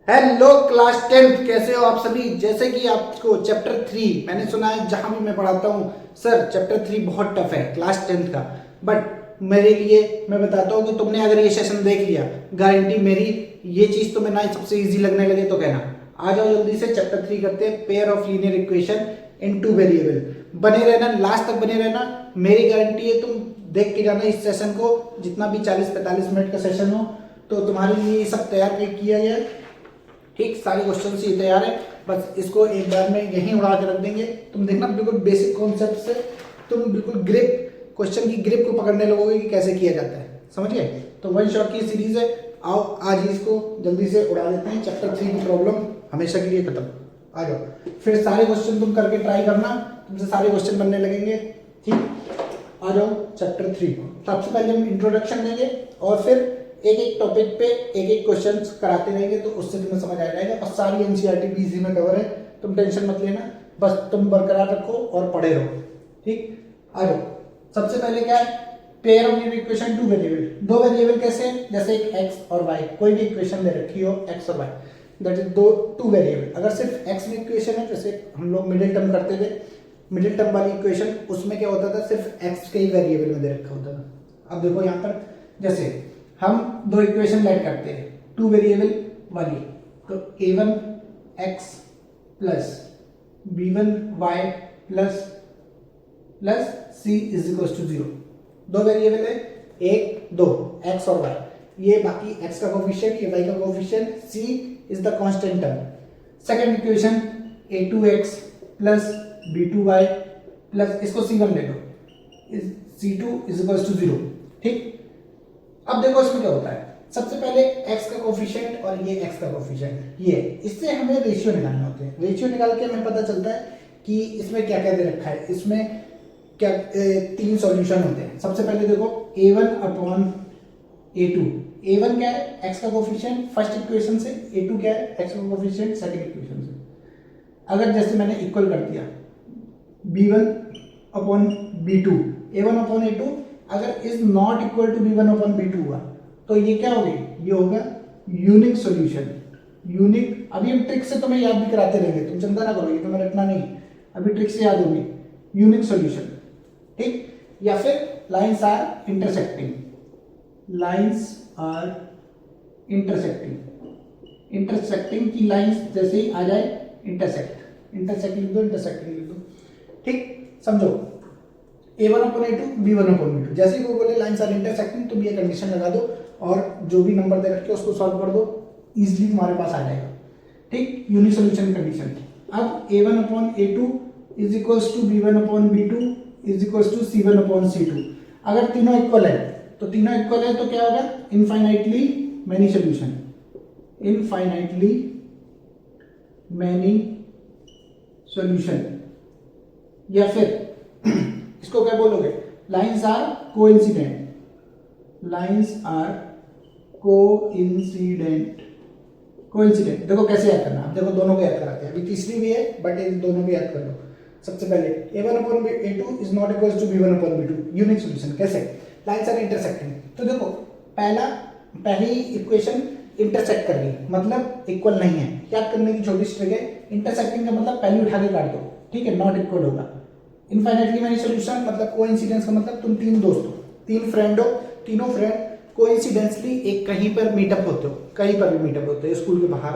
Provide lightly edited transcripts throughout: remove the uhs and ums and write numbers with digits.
Hello class 10th, कैसे हो आप सभी। जैसे कि आपको चैप्टर 3 मैंने सुना है, जहां भी मैं पढ़ाता हूँ सर चैप्टर 3 बहुत टफ है क्लास 10th का। बट मेरे लिए मैं बताता हूँ कि तुमने अगर ये सेशन देख लिया, गारंटी मेरी ये चीज तुम्हें ना सबसे इजी लगने लगे तो कहना। आ जाओ जल्दी से चैप्टर 3 करते हैं, pair of linear equation in two variable. बने रहना, लास्ट तक बने रहना, मेरी गारंटी है। तुम देख के जाना इस सेशन को, जितना भी 40-45 मिनट का सेशन हो तो तुम्हारे लिए सब तैयार किया गया है। ठीक, सारे क्वेश्चन ही तैयार है, बस इसको एक बार में यहीं उड़ा के रख देंगे। तुम देखना बिल्कुल बेसिक कॉन्सेप्ट से तुम बिल्कुल ग्रिप, क्वेश्चन की ग्रिप को पकड़ने लगोगे कि कैसे किया जाता है, समझ गए। तो वन शॉट की सीरीज है, आओ आज ही इसको जल्दी से उड़ा देते हैं। चैप्टर 3 की प्रॉब्लम हमेशा के लिए खत्म। आ जाओ, फिर सारे क्वेश्चन तुम करके ट्राई करना, तुमसे सारे क्वेश्चन बनने लगेंगे। ठीक, आ जाओ चैप्टर 3। सबसे पहले हम इंट्रोडक्शन देंगे और फिर एक एक टॉपिक पे एक एक क्वेश्चन कराते रहेंगे, तो उससे तुम्हें समझ आ जाएगा। और सारी एनसीईआरटी भी इजी में कवर है, तुम टेंशन मत लेना, बस तुम बरकरार रखो और पढ़े रहो। ठीक, आ जाओ। सबसे पहले क्या है, pair of linear equation two variable. दो वेरिएबल कैसे, जैसे एक एक्स और वाई, कोई भी इक्वेशन दे रखी हो एक्स और वाई, दैट इज दो टू वेरिएबल। अगर सिर्फ एक्स में इक्वेशन है, जैसे हम लोग मिडिल टर्म करते थे, मिडिल टर्म वाली इक्वेशन, उसमें क्या होता था, सिर्फ एक्स के ही वेरिएबल में दे रखा होता था। अब देखो यहाँ पर जैसे हम दो इक्वेशन लेट करते हैं टू वेरिएबल वाली, तो a1 x plus b1 y plus c is equal to 0। दो वेरिएबल है, एक दो x और y, ये बाकी x का कोफिशिएंट, ये y का coefficient, c is the constant term. Second equation a2x plus b2y plus, इसको c1 ले लो, c2 इज इक्वल टू 0। ठीक, अब देखो इसमें क्या होता है, सबसे पहले x का कोफिशिएंट और ये x का कोफिशिएंट, ये इससे हमें रेशियो निकालने होते हैं। रेशियो निकाल के हमें पता चलता है कि इसमें क्या क्या दे रखा है। इसमें क्या तीन सॉल्यूशन होते हैं। सबसे पहले देखो a1 अपॉन a2। a1 क्या है, x का कोफिशिएंट फर्स्ट इक्वेशन से, a2 क्या है, x का कोफिशिएंट सेकंड इक्वेशन से। अगर जैसे मैंने इक्वल कर दिया b1 upon b2, a1 upon a2 अगर is not equal to b1 upon b2 हुआ तो ये क्या होगी, ये होगा यूनिक सॉल्यूशन। यूनिक, अभी हम ट्रिक से तुम्हें याद भी कराते रहेंगे, तुम चिंता ना करो, ये तुम्हें रटना नहीं, अभी ट्रिक से याद होगी। यूनिक सॉल्यूशन, ठीक। या फिर lines are intersecting, lines are intersecting. Intersecting की लाइंस जैसे ही आ जाए इंटरसेक्ट, इंटरसेक्ट लिख दो, इंटरसेक्टिंग लिख दो। ठीक, समझो a1 upon a2, b1 upon b2, जैसे ही वो बोले लाइंस आर इंटरसेक्टिंग, तुम ये कंडीशन लगा दो और जो भी नंबर दे रखे उसको सॉल्व कर दो, इजीली तुम्हारे पास आ जाएगा। ठीक, यूनिक सॉल्यूशन कंडीशन। अब a1 upon a2 is equals to b1 upon b2 is equals to c1 upon c2। अगर तीनों इक्वल है तो तीनों इक्वल है तो क्या होगा, infinitely many solution, infinitely many solution. या फिर इसको क्या बोलोगे, lines are coincident, lines are coincident. Coincident देखो कैसे याद करना, अब देखो दोनों को याद कराते हैं, अभी तीसरी भी है बट ये दोनों भी याद कर लो। सबसे पहले a1 upon a2 is not equal to b1 upon b2, unique solution कैसे, लाइंस आर इंटरसेक्टिंग। तो देखो पहली इक्वेशन इंटरसेक्ट कर रही है, मतलब इक्वल नहीं है। याद करने की छोटी सी ट्रिक है, इंटरसेक्टिंग का मतलब पहले उठा के काट दो, ठीक है, नॉट इक्वल होगा। इनफाइनाइटली मैनी सॉल्यूशन मतलब कोइंसिडेंस का मतलब तुम तीन दोस्त हो, तीन फ्रेंड हो, तीनों फ्रेंड कोइंसिडेंसली एक कहीं पर मीटअप होते हो, कहीं पर भी मीटअप होते हैं, स्कूल के बाहर,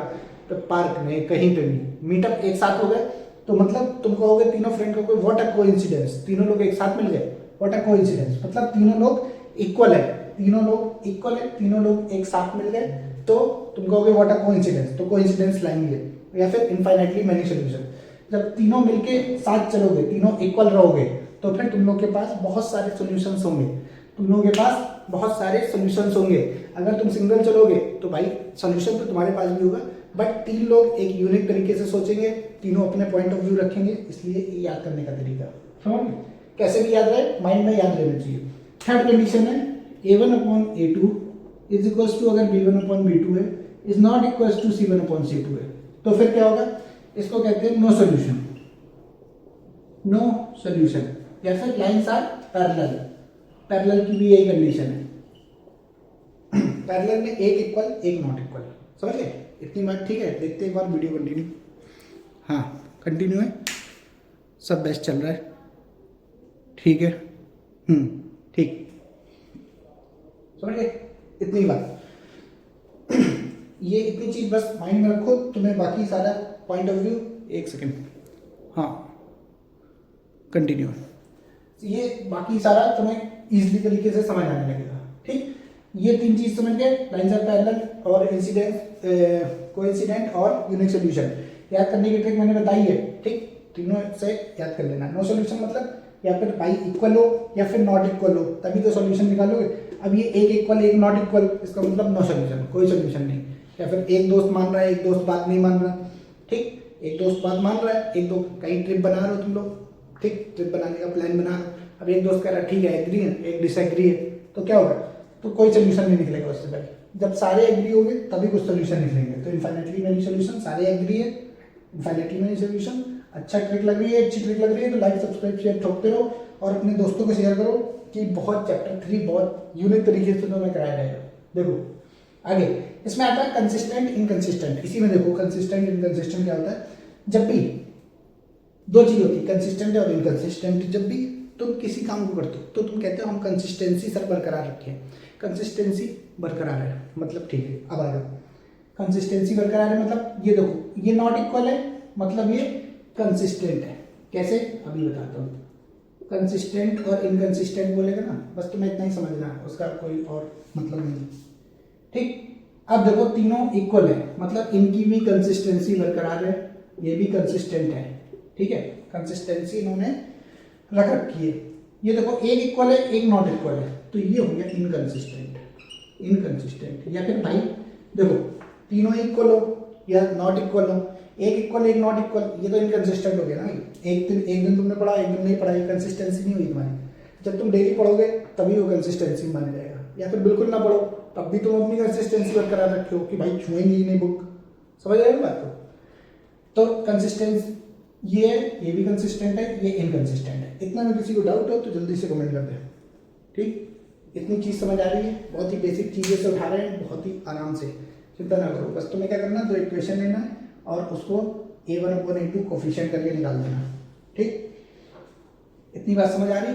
तो पार्क में, कहीं पे भी मीटअप एक साथ हो गए, तो मतलब तुम कहोगे तीनों फ्रेंड को व्हाट अ कोइंसिडेंस, तीनों लोग एक साथ मिल गए, व्हाट अ कोइंसिडेंस, मतलब तीनों लोग इक्वल है, तीनों लोग इक्वल है, तीनों लोग एक साथ मिल गए, तो तुम कहोगे व्हाट अ कोइंसिडेंस, तो कोइंसिडेंस लाइन है। या फिर इनफाइनाइटली मैनी सॉल्यूशन, जब तीनों मिलके साथ चलोगे, तीनों इक्वल रहोगे, तो फिर तुम लोग के पास बहुत सारे सॉल्यूशंस होंगे, तुम लोगों के पास बहुत सारे सॉल्यूशंस होंगे। अगर तुम सिंगल चलोगे तो भाई सॉल्यूशन तो तुम्हारे पास भी होगा, बट तीन लोग एक यूनिक तरीके से सोचेंगे, तीनों अपने पॉइंट ऑफ व्यू रखेंगे, इसलिए ये याद करने का तरीका समझ कैसे भी याद रहे, माइंड में याद रहना चाहिए। थर्ड कंडीशन है a1 upon a2 is equals to, अगर b1 अपॉन b2 है, is not equals to c1 upon c2 है, तो फिर क्या होगा, इसको कहते हैं नो सॉल्यूशन, नो सॉल्यूशन। या फिर लाइंस आर पैरेलल, पैरेलल की भी यही कंडीशन है, पैरेलल में एक इक्वल एक नॉट इक्वल, समझ गए इतनी बात? ठीक है, देखते एक बार वीडियो कंटिन्यू। हाँ कंटिन्यू है, सब बेस्ट चल रहा है, ठीक है। ठीक, समझ गए इतनी बात। ये इतनी चीज बस माइंड में रखो, तुम्हें बाकी सारा पॉइंट ऑफ व्यू। एक सेकेंड, हाँ कंटिन्यू। ये बाकी सारा तुम्हें इजीली तरीके से समझ आने लगेगा, ठीक। ये तीन चीज समझ गए, लाइंस ऑफ पैरेलल और इंसिडेंट, कोइंसिडेंट और यूनिक सॉल्यूशन। याद करने की ट्रिक मैंने बताई है, ठीक, तीनों से याद कर लेना। नो सॉल्यूशन मतलब या फिर पाई इक्वल हो या फिर नॉट इक्वल हो, तभी तो सॉल्यूशन निकालोगे। अब ये एक इक्वल एक नॉट इक्वल, इसका मतलब नो सॉल्यूशन, कोई सॉल्यूशन नहीं। या फिर एक दोस्त मान रहा है एक दोस्त बात नहीं मान रहा, ठीक, एक दोस्त बात मान रहा है, एक दो कहीं ट्रिप बना रहे हो तुम लोग, ठीक, ट्रिप बनाने का प्लान बना रहे हो। अब एक दोस्त कह रहा है ठीक है एग्री है, एक डिसएग्री है, तो क्या होगा? तो कोई सोल्यूशन नहीं निकलेगा उससे पहले। जब सारे एग्री होंगे तभी कुछ सोल्यूशन निकलेंगे। तो इनफाइनाइटली मेनी सोल्यूशन, सारे एग्री है, इनफाइनाइटली मेनी सोल्यूशन। अच्छा ट्रिक लग रही है, अच्छी ट्रिक लग रही है तो लाइक सब्सक्राइब शेयर ठोकते रहो और अपने दोस्तों को शेयर करो कि बहुत चैप्टर 3 बहुत यूनिक तरीके से तुम्हें कराया जाएगा। देखो आगे इसमें आता है कंसिस्टेंट इनकंसिस्टेंट। इसी में देखो कंसिस्टेंट इनकंसिस्टेंट क्या होता है। जब भी दो चीज होती है कंसिस्टेंट और इनकंसिस्टेंट, जब भी तुम किसी काम को करते हो तो तुम कहते हो हम कंसिस्टेंसी सर बरकरार रखें। कंसिस्टेंसी बरकरार है मतलब ठीक है। अब आ जाओ, कंसिस्टेंसी बरकरार है मतलब ये देखो ये नॉट इक्वल है मतलब ये कंसिस्टेंट है। कैसे अभी बताता हूँ। कंसिस्टेंट और इनकंसिस्टेंट बोलेगा ना, बस तुम्हें इतना ही समझना है, उसका कोई और मतलब नहीं, ठीक। अब देखो तीनों इक्वल है मतलब इनकी भी कंसिस्टेंसी बरकरार है, ये भी कंसिस्टेंट है, ठीक है। कंसिस्टेंसी इन्होंने रख रखी है। ये देखो एक इक्वल है एक नॉट इक्वल है, तो ये हो गया इनकंसिस्टेंट। इनकंसिस्टेंट या फिर भाई देखो तीनों इक्वल हो या नॉट इक्वल हो, एक इक्वल एक नॉट इक्वल, ये तो इनकंसिस्टेंट हो गया ना भाई। एक दिन तुमने पढ़ा एक दिन नहीं पढ़ा, ये कंसिस्टेंसी नहीं हुई तुम्हारी। जब तुम डेली पढ़ोगे तभी वो कंसिस्टेंसी माना जाएगा, या फिर बिल्कुल ना पढ़ो तब भी तुम अपनी कंसिस्टेंसी बरकरार रखे हो कि भाई छुएंगे ही नहीं बुक। समझ आए बात को? तो कंसिस्टेंसी ये है, ये भी कंसिस्टेंट है, ये इनकंसिस्टेंट है। इतना में किसी को डाउट हो तो जल्दी से कमेंट कर दे, ठीक। इतनी चीज समझ आ रही है, बहुत ही बेसिक चीजें से उठा रहे हैं, बहुत ही आराम से, चिंता ना करो। बस तुम्हें क्या करना, दो इक्वेशन लेना है और उसको a1/a2 कोफिशिएंट करके निकाल देना, ठीक। इतनी बात समझ आ रही?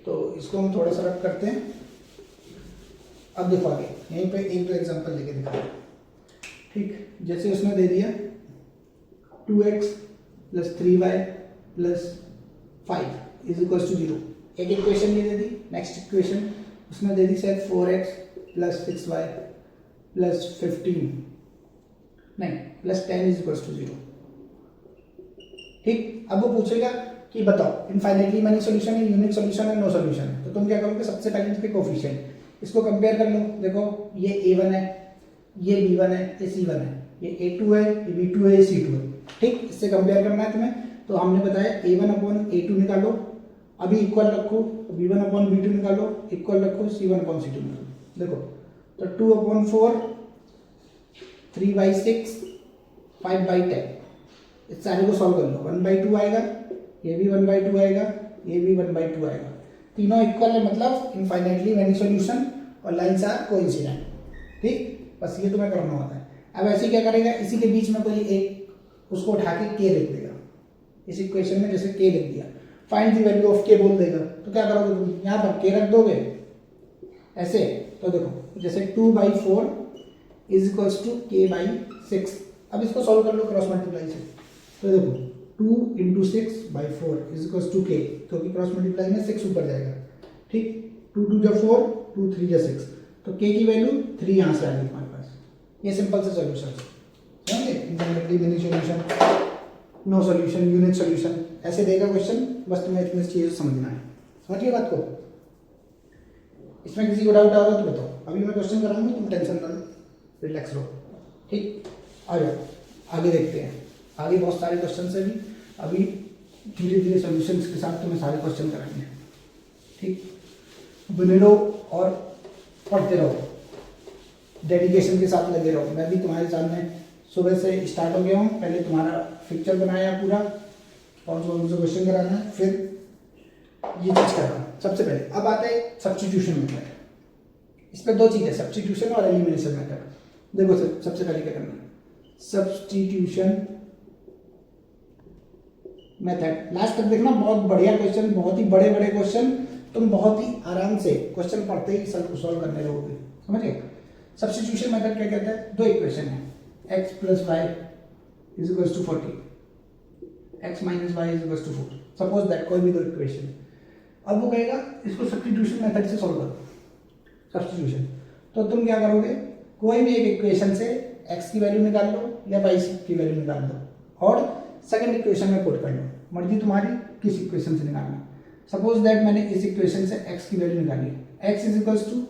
तो इसको हम थोड़ा सा रब करते हैं। अब देखो आगे यहीं पे एक दो एग्जांपल लेके दिखा, ठीक। जैसे उसने दे दिया 2x + 3y + 5 = 0, एक इक्वेशन ये दे दी। नेक्स्ट इक्वेशन उसने दे दी शायद 4x + 6y + 15 नहीं +10 = 0, ठीक। अब वो पूछेगा कि बताओ इनफाइनाइटली मेनी सॉल्यूशन है, यूनिक सॉल्यूशन है, नो सॉल्यूशन है। तो तुम क्या करोगे, सबसे पहले इसके कोफिशिएंट इसको कंपेयर कर लो। देखो ये a1 है, ये b1 है, ये c1 है, ये a2 है, ये b2 है, ये c2 है, ठीक। इससे कंपेयर करना है तुम्हें। तो हमने बताया a1/a2 निकालो, अभी इक्वल रखो, b1/b2 निकालो, इक्वल रखो, c1/c2 निकालो। देखो तो 2/4 3/6 5/10, इस सारे को सॉल्व कर लो। 1/2 आएगा, ये भी 1/2 आएगा, ये भी 1/2 आएगा। तीनों इक्वल है मतलब इनफाइनाइटली मेनी सॉल्यूशन और लाइंस आर कोइंसिडेंट, ठीक। बस ये तुम्हें करना होता है। अब ऐसे क्या करेगा, इसी के बीच में कोई एक उसको उठा के k लिख देगा। इस इक्वेशन में जैसे k लिख दिया, find the value of k बोल देगा, तो क्या करोगे तुम, यहाँ पर k रख दोगे ऐसे। तो देखो जैसे 2/4 = k/6। अब इसको सॉल्व कर लो क्रॉस मल्टीप्लाई से। तो देखो 2 × 6/4 = k, क्योंकि क्रॉस मल्टीप्लाई में 6 ऊपर जाएगा, ठीक। 2 × 2 = 4, 2 × 3 = 6, तो k की वैल्यू 3 यहाँ से आ गई तुम्हारे पास। ये सिंपल से सॉल्यूशन समझे, infinitely many solution, no solution, unique solution, ऐसे देगा क्वेश्चन। बस तुम्हें इतनी चीज़ें समझना है, समझिए बात को। इसमें किसी को डाउट आ रहा तो बताओ, अभी मैं क्वेश्चन कराऊंगा, तुम टेंशन ना लो, रिलैक्स रहो, ठीक। आ जाओ आगे देखते हैं। आगे बहुत सारे क्वेश्चन है, अभी धीरे धीरे सॉल्यूशंस के साथ तुम्हें सारे क्वेश्चन कराएंगे, ठीक। बने रहो और पढ़ते रहो, डेडिकेशन के साथ लगे रहो। मैं भी तुम्हारे सामने सुबह से स्टार्ट हो गया हूँ। पहले तुम्हारा पिक्चर बनाया पूरा, कौन से क्वेश्चन कराना है, फिर ये चीज़ करना सबसे पहले। अब आता है सब्स्टिट्यूशन मेथड। इस पर दो चीज़ें, सब्स्टिट्यूशन और एलिमिनेशन मेथड। देखो सर, सबसे पहले क्या करना है, सब्स्टिट्यूशन मेथड। लास्ट तक देखना, बहुत बढ़िया क्वेश्चन, बहुत ही बड़े बड़े क्वेश्चन, तुम बहुत ही आराम से क्वेश्चन पढ़ते ही सॉल्व करने लगोगे, समझे। सब्स्टिट्यूशन मेथड क्या कहता है, दो इक्वेशन है, x plus y is equals to 40, x minus y is equals to 4, suppose that कोई भी दो इक्वेशन। अब वो कहेगा इसको सब्स्टिट्यूशन मेथड से सॉल्व करो, सब्स्टिट्यूशन। तो तुम क्या करोगे, कोई भी एक इक्वेशन से x की वैल्यू निकाल लो या y की वैल्यू निकाल दो और सेकंड इक्वेशन में पुट कर लो, मर्जी तुम्हारी किस इक्वेशन से निकालना। सपोज दैट मैंने इस इक्वेशन से x की वैल्यू निकाली, x is equals to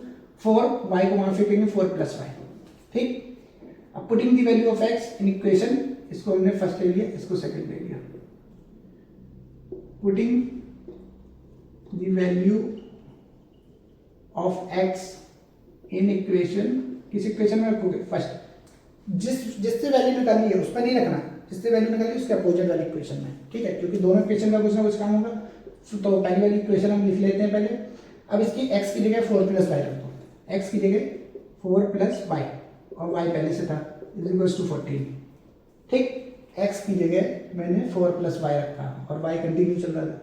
4, y को वहां फेंकेंगे 4 प्लस वाई, ठीक। अब putting the value of x in equation, इसको हमने फर्स्ट ले लिया, इसको सेकंड ले लिया, putting the value of x in equation, किस इक्वेशन में रखोगे, फर्स्ट, जिससे वैल्यू निकाली है उस पर नहीं रखना, जिससे वैल्यू निकाली उसके अपोजिट वाली इक्वेशन में, ठीक है, क्योंकि दोनों इक्वेशन का कुछ ना कुछ काम होगा। तो पहली वाली इक्वेशन हम लिख लेते हैं पहले। अब इसकी x की जगह 4 प्लस वाई रख दो, x की जगह 4 प्लस वाई और y पहले से था इज इक्वल्स टू 14, ठीक। x की जगह मैंने 4 प्लस वाई रखा और y कंटिन्यू चल रहा था,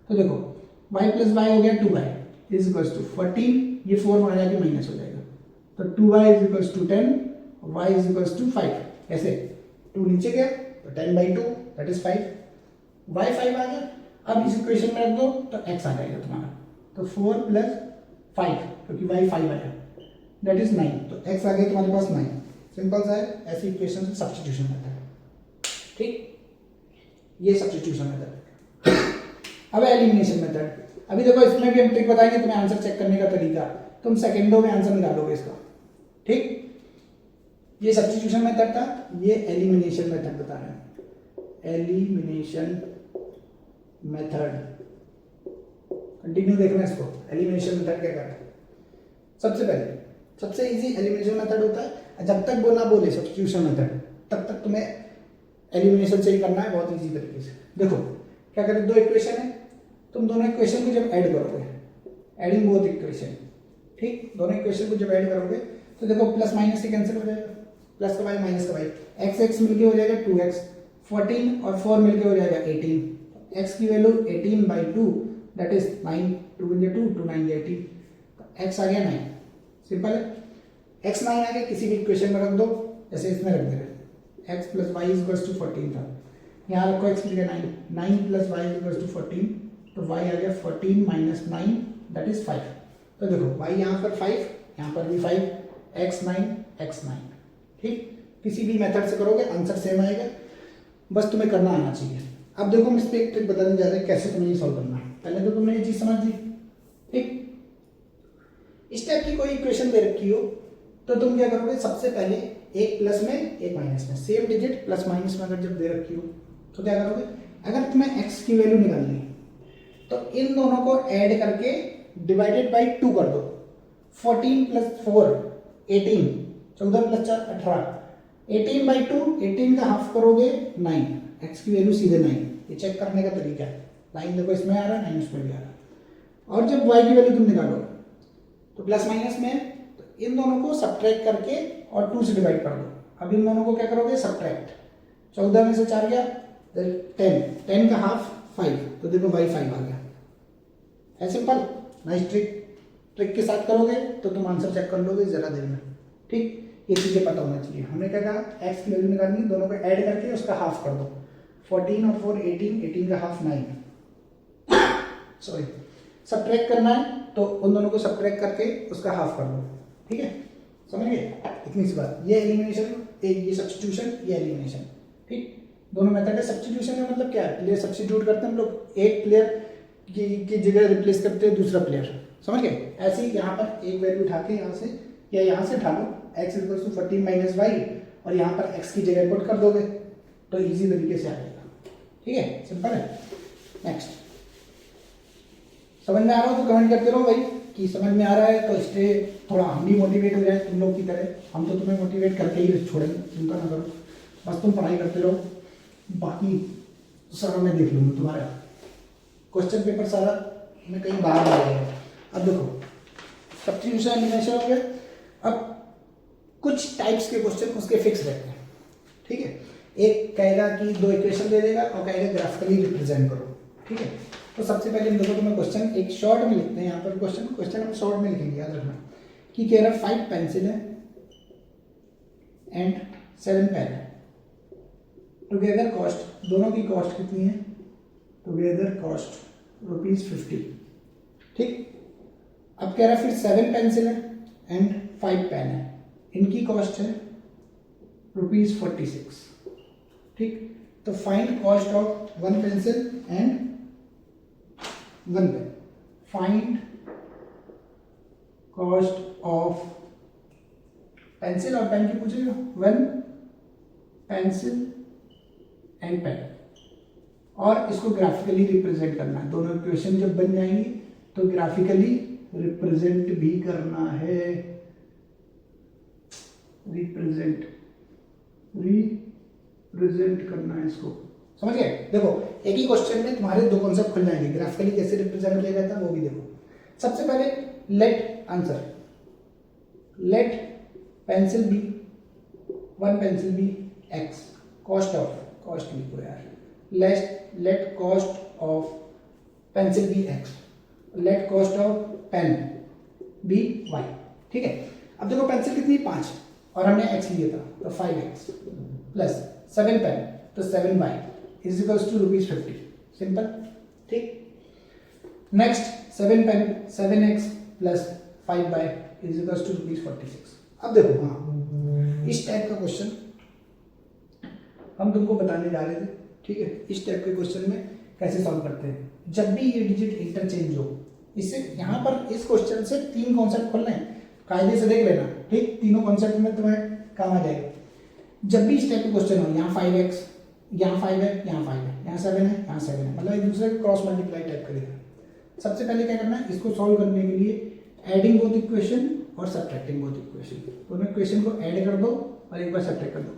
तो देखो y प्लस वाई हो गया 2y इज इक्वल्स टू 14, ये 4 वहां जाके माइनस हो जाएगा, तो 2y is equals to 10, y is equals to 5, ऐसे 2 नीचे गया तो 10/2 दैट इज 5, y 5 आ गया। अब इस इक्वेशन में रख दो तो x आ जाएगा तुम्हारा, तो 4 प्लस 5 क्योंकि y 5 आया दैट इज 9, तो x आ गया तुम्हारे पास 9, सिंपल सा है। ऐसी इक्वेशन से सब्स्टिट्यूशन मेथड, ठीक, ये सब्स्टिट्यूशन मेथड। अब एलिमिनेशन मेथड, अभी देखो इसमें भी हम ट्रिक बताएंगे तुम्हें आंसर चेक करने का तरीका, तुम सेकंडों में आंसर निकालोगे इसका, ठीक। ये सब्स्टिट्यूशन मेथड था, ये एलिमिनेशन मेथड बता रहे हैं, एलिमिनेशन मेथड, कंटिन्यू देखना इसको। एलिमिनेशन मेथड क्या कर रहा है, सबसे पहले सबसे इजी एलिमिनेशन मेथड होता है, जब तक वो ना बोले सब्स्टिट्यूशन मेथड तब तक तुम्हें एलिमिनेशन से ही करना है, बहुत इजी तरीके से। देखो क्या करें, दो इक्वेशन है, तुम दोनों इक्वेशन को जब ऐड करोगे, एडिंग बोथ इक्वेशन, ठीक, दोनों इक्वेशन को जब ऐड करोगे तो देखो प्लस माइनस से कैंसिल हो जाएगा, प्लस का वाई माइनस का वाई, एक्स एक्स मिलके हो जाएगा 2x, 14 और 4 मिलके हो जाएगा 18, x की वैल्यू 18/2 दैट इज 9, 2 × 2 2 9 18, तो x आ गया 9, सिंपल है। x 9 आ गया, किसी भी इक्वेशन में रख दो, जैसे इसमें रख दे रहे x plus y is equals to 14 था, यहाँ रखो x की जगह 9, 9 plus y is equals to 14, तो y आ गया 14 माइनस 9 दैट इज 5, तो देखो y यहाँ पर 5, यहाँ पर भी 5, x 9 x 9, ठीक। किसी भी मेथड से करोगे आंसर सेम आएगा, बस तुम्हें करना आना चाहिए। अब देखो हम इस पे एक ट्रिक बताने जा रहे हैं कैसे तुम्हें ये सॉल्व करना है। पहले तो तुमने ये चीज समझ ली, ठीक। इस टाइप की कोई इक्वेशन दे रखी हो तो तुम क्या करोगे, सबसे पहले एक प्लस में एक माइनस में, सेम डिजिट प्लस माइनस में अगर जब दे रखी हो तो क्या करोगे, अगर तुम्हें x की वैल्यू निकालनी है तो इन दोनों को ऐड करके डिवाइडेड बाई 2 कर दो, 14 प्लस 4 18, 14 प्लस 4 18, 18/2, 18 का हाफ करोगे 9, x की वैल्यू सीधे 9, ये चेक करने का तरीका है। लाइन देखो इसमें आ रहा है, 9 इसमें भी आ रहा है। और जब y की वैल्यू तुम निकालोगे तो प्लस माइनस में है, तो इन दोनों को सब्ट्रैक्ट करके और 2 से डिवाइड कर दो। अब इन दोनों को क्या करोगे, सब्ट्रैक्ट, 14 में से 4 गया 10, 10 का हाफ 5, तो देखो y 5 आ गया, है सिंपल, नाइस ट्रिक। ट्रिक के साथ करोगे तो तुम आंसर चेक कर लोगे जरा देर में, ठीक। ये चीजें पता होना चाहिए। हमने क्या कहा, x की वैल्यू निकालनी, दोनों को ऐड करके उसका हाफ कर दो, 14 और 4 18, 18 का हाफ 9, सॉरी, सब्ट्रैक्ट करना है तो उन दोनों को सब्ट्रैक्ट करके उसका हाफ कर दो, ठीक है, समझ गए, इतनी सी बात। ये एलिमिनेशन, ये सब्स्टिट्यूशन, ये एलिमिनेशन, ठीक। दोनों मेथड है। सब्स्टिट्यूशन का मतलब क्या है, प्लेयर सब्स्टिट्यूट करते हैं हम लोग, एक प्लेयर की जगह रिप्लेस करते हैं दूसरा प्लेयर, समझ गए। ऐसे ही यहाँ पर एक वैल्यू उठा के यहाँ से या यहाँ से उठा लो, x equals to 14 minus y, और यहाँ पर x की जगह पुट कर दोगे तो इजी तरीके से आ जाएगा, ठीक है, सिंपल है। नेक्स्ट, समझ में आ रहा हो तो कमेंट करते रहो भाई कि समझ में आ रहा है, तो इससे थोड़ा हम भी मोटिवेट हो जाए तुम लोग की तरह। हम तो तुम्हें मोटिवेट करके ही छोड़ेंगे, चिंता ना करो, बस तुम पढ़ाई करते रहो, बाकी सारा मैं देख लूँगा तुम्हारा क्वेश्चन पेपर, सारा मैं कहीं बाहर आ गया। अब देखो सब्स्टिट्यूशन एलिमिनेशन हो गया। अब कुछ टाइप्स के क्वेश्चन उसके फिक्स रहते हैं, ठीक है। एक कहेगा कि दो इक्वेशन दे देगा और कहेगा ग्राफिकली रिप्रेजेंट करो, ठीक है। तो सबसे पहले हम देखो तुम्हें क्वेश्चन एक शॉर्ट में लिखते हैं। यहाँ पर क्वेश्चन हम शॉर्ट में लिखेंगे, याद रखना कि कह रहा 5 पेंसिल है एंड 7 पेन है, टुगेदर कॉस्ट, दोनों की कॉस्ट कितनी है, टुगेदर कॉस्ट ₹50, ठीक। अब कह रहा फिर 7 पेंसिल है एंड 5 पेन है, इनकी कॉस्ट है ₹46, ठीक। तो find cost of 1 pencil and 1 pen, find cost of pencil और पेन की पूछेगा, 1 पेंसिल एंड पेन, और इसको ग्राफिकली रिप्रेजेंट करना है। दोनों इक्वेशन जब बन जाएंगी तो ग्राफिकली रिप्रेजेंट भी करना है, रिप्रेजेंट करना है इसको, समझ गए। देखो एक ही क्वेश्चन में तुम्हारे दो कॉन्सेप्ट खुल जाएंगे, ग्राफिकली कैसे रिप्रेजेंट किया जाता है वो भी देखो। सबसे पहले let answer, let pencil be 1 pencil be x, cost of, cost लिखो यार, let cost of pencil be x, let cost of pen be y, ठीक है। अब देखो पेंसिल कितनी 5 और हमने x लिया था तो 5x प्लस 7 पेन तो 7y is equals to ₹50, simple, ठीक। Next 7 pen 7x plus 5y is equals to ₹46। अब देखो हाँ इस टाइप का क्वेश्चन हम तुमको बताने जा रहे थे, ठीक है। इस टाइप के क्वेश्चन में कैसे सॉल्व करते हैं, जब भी ये डिजिट इंटरचेंज हो, इससे यहाँ पर इस क्वेश्चन से 3 कॉन्सेप्ट खोलने हैं, कायदे से देख लेना, ठीक। तीनों कॉन्सेप्ट में तुम्हें काम आ जाएगा। जब भी इस टाइप के क्वेश्चन हो, यहाँ 5x, यहाँ 5 है, यहाँ 5 है, यहाँ 7 है, यहाँ 7 है, मतलब एक दूसरे को क्रॉस मल्टीप्लाई टाइप करेगा। सबसे पहले क्या करना है, इसको सॉल्व करने के लिए एडिंग बोथ इक्वेशन और सब्ट्रैक्टिंग बोथ इक्वेशन, दोनों इक्वेशन को ऐड कर दो और एक बार सब्ट्रैक्ट कर दो।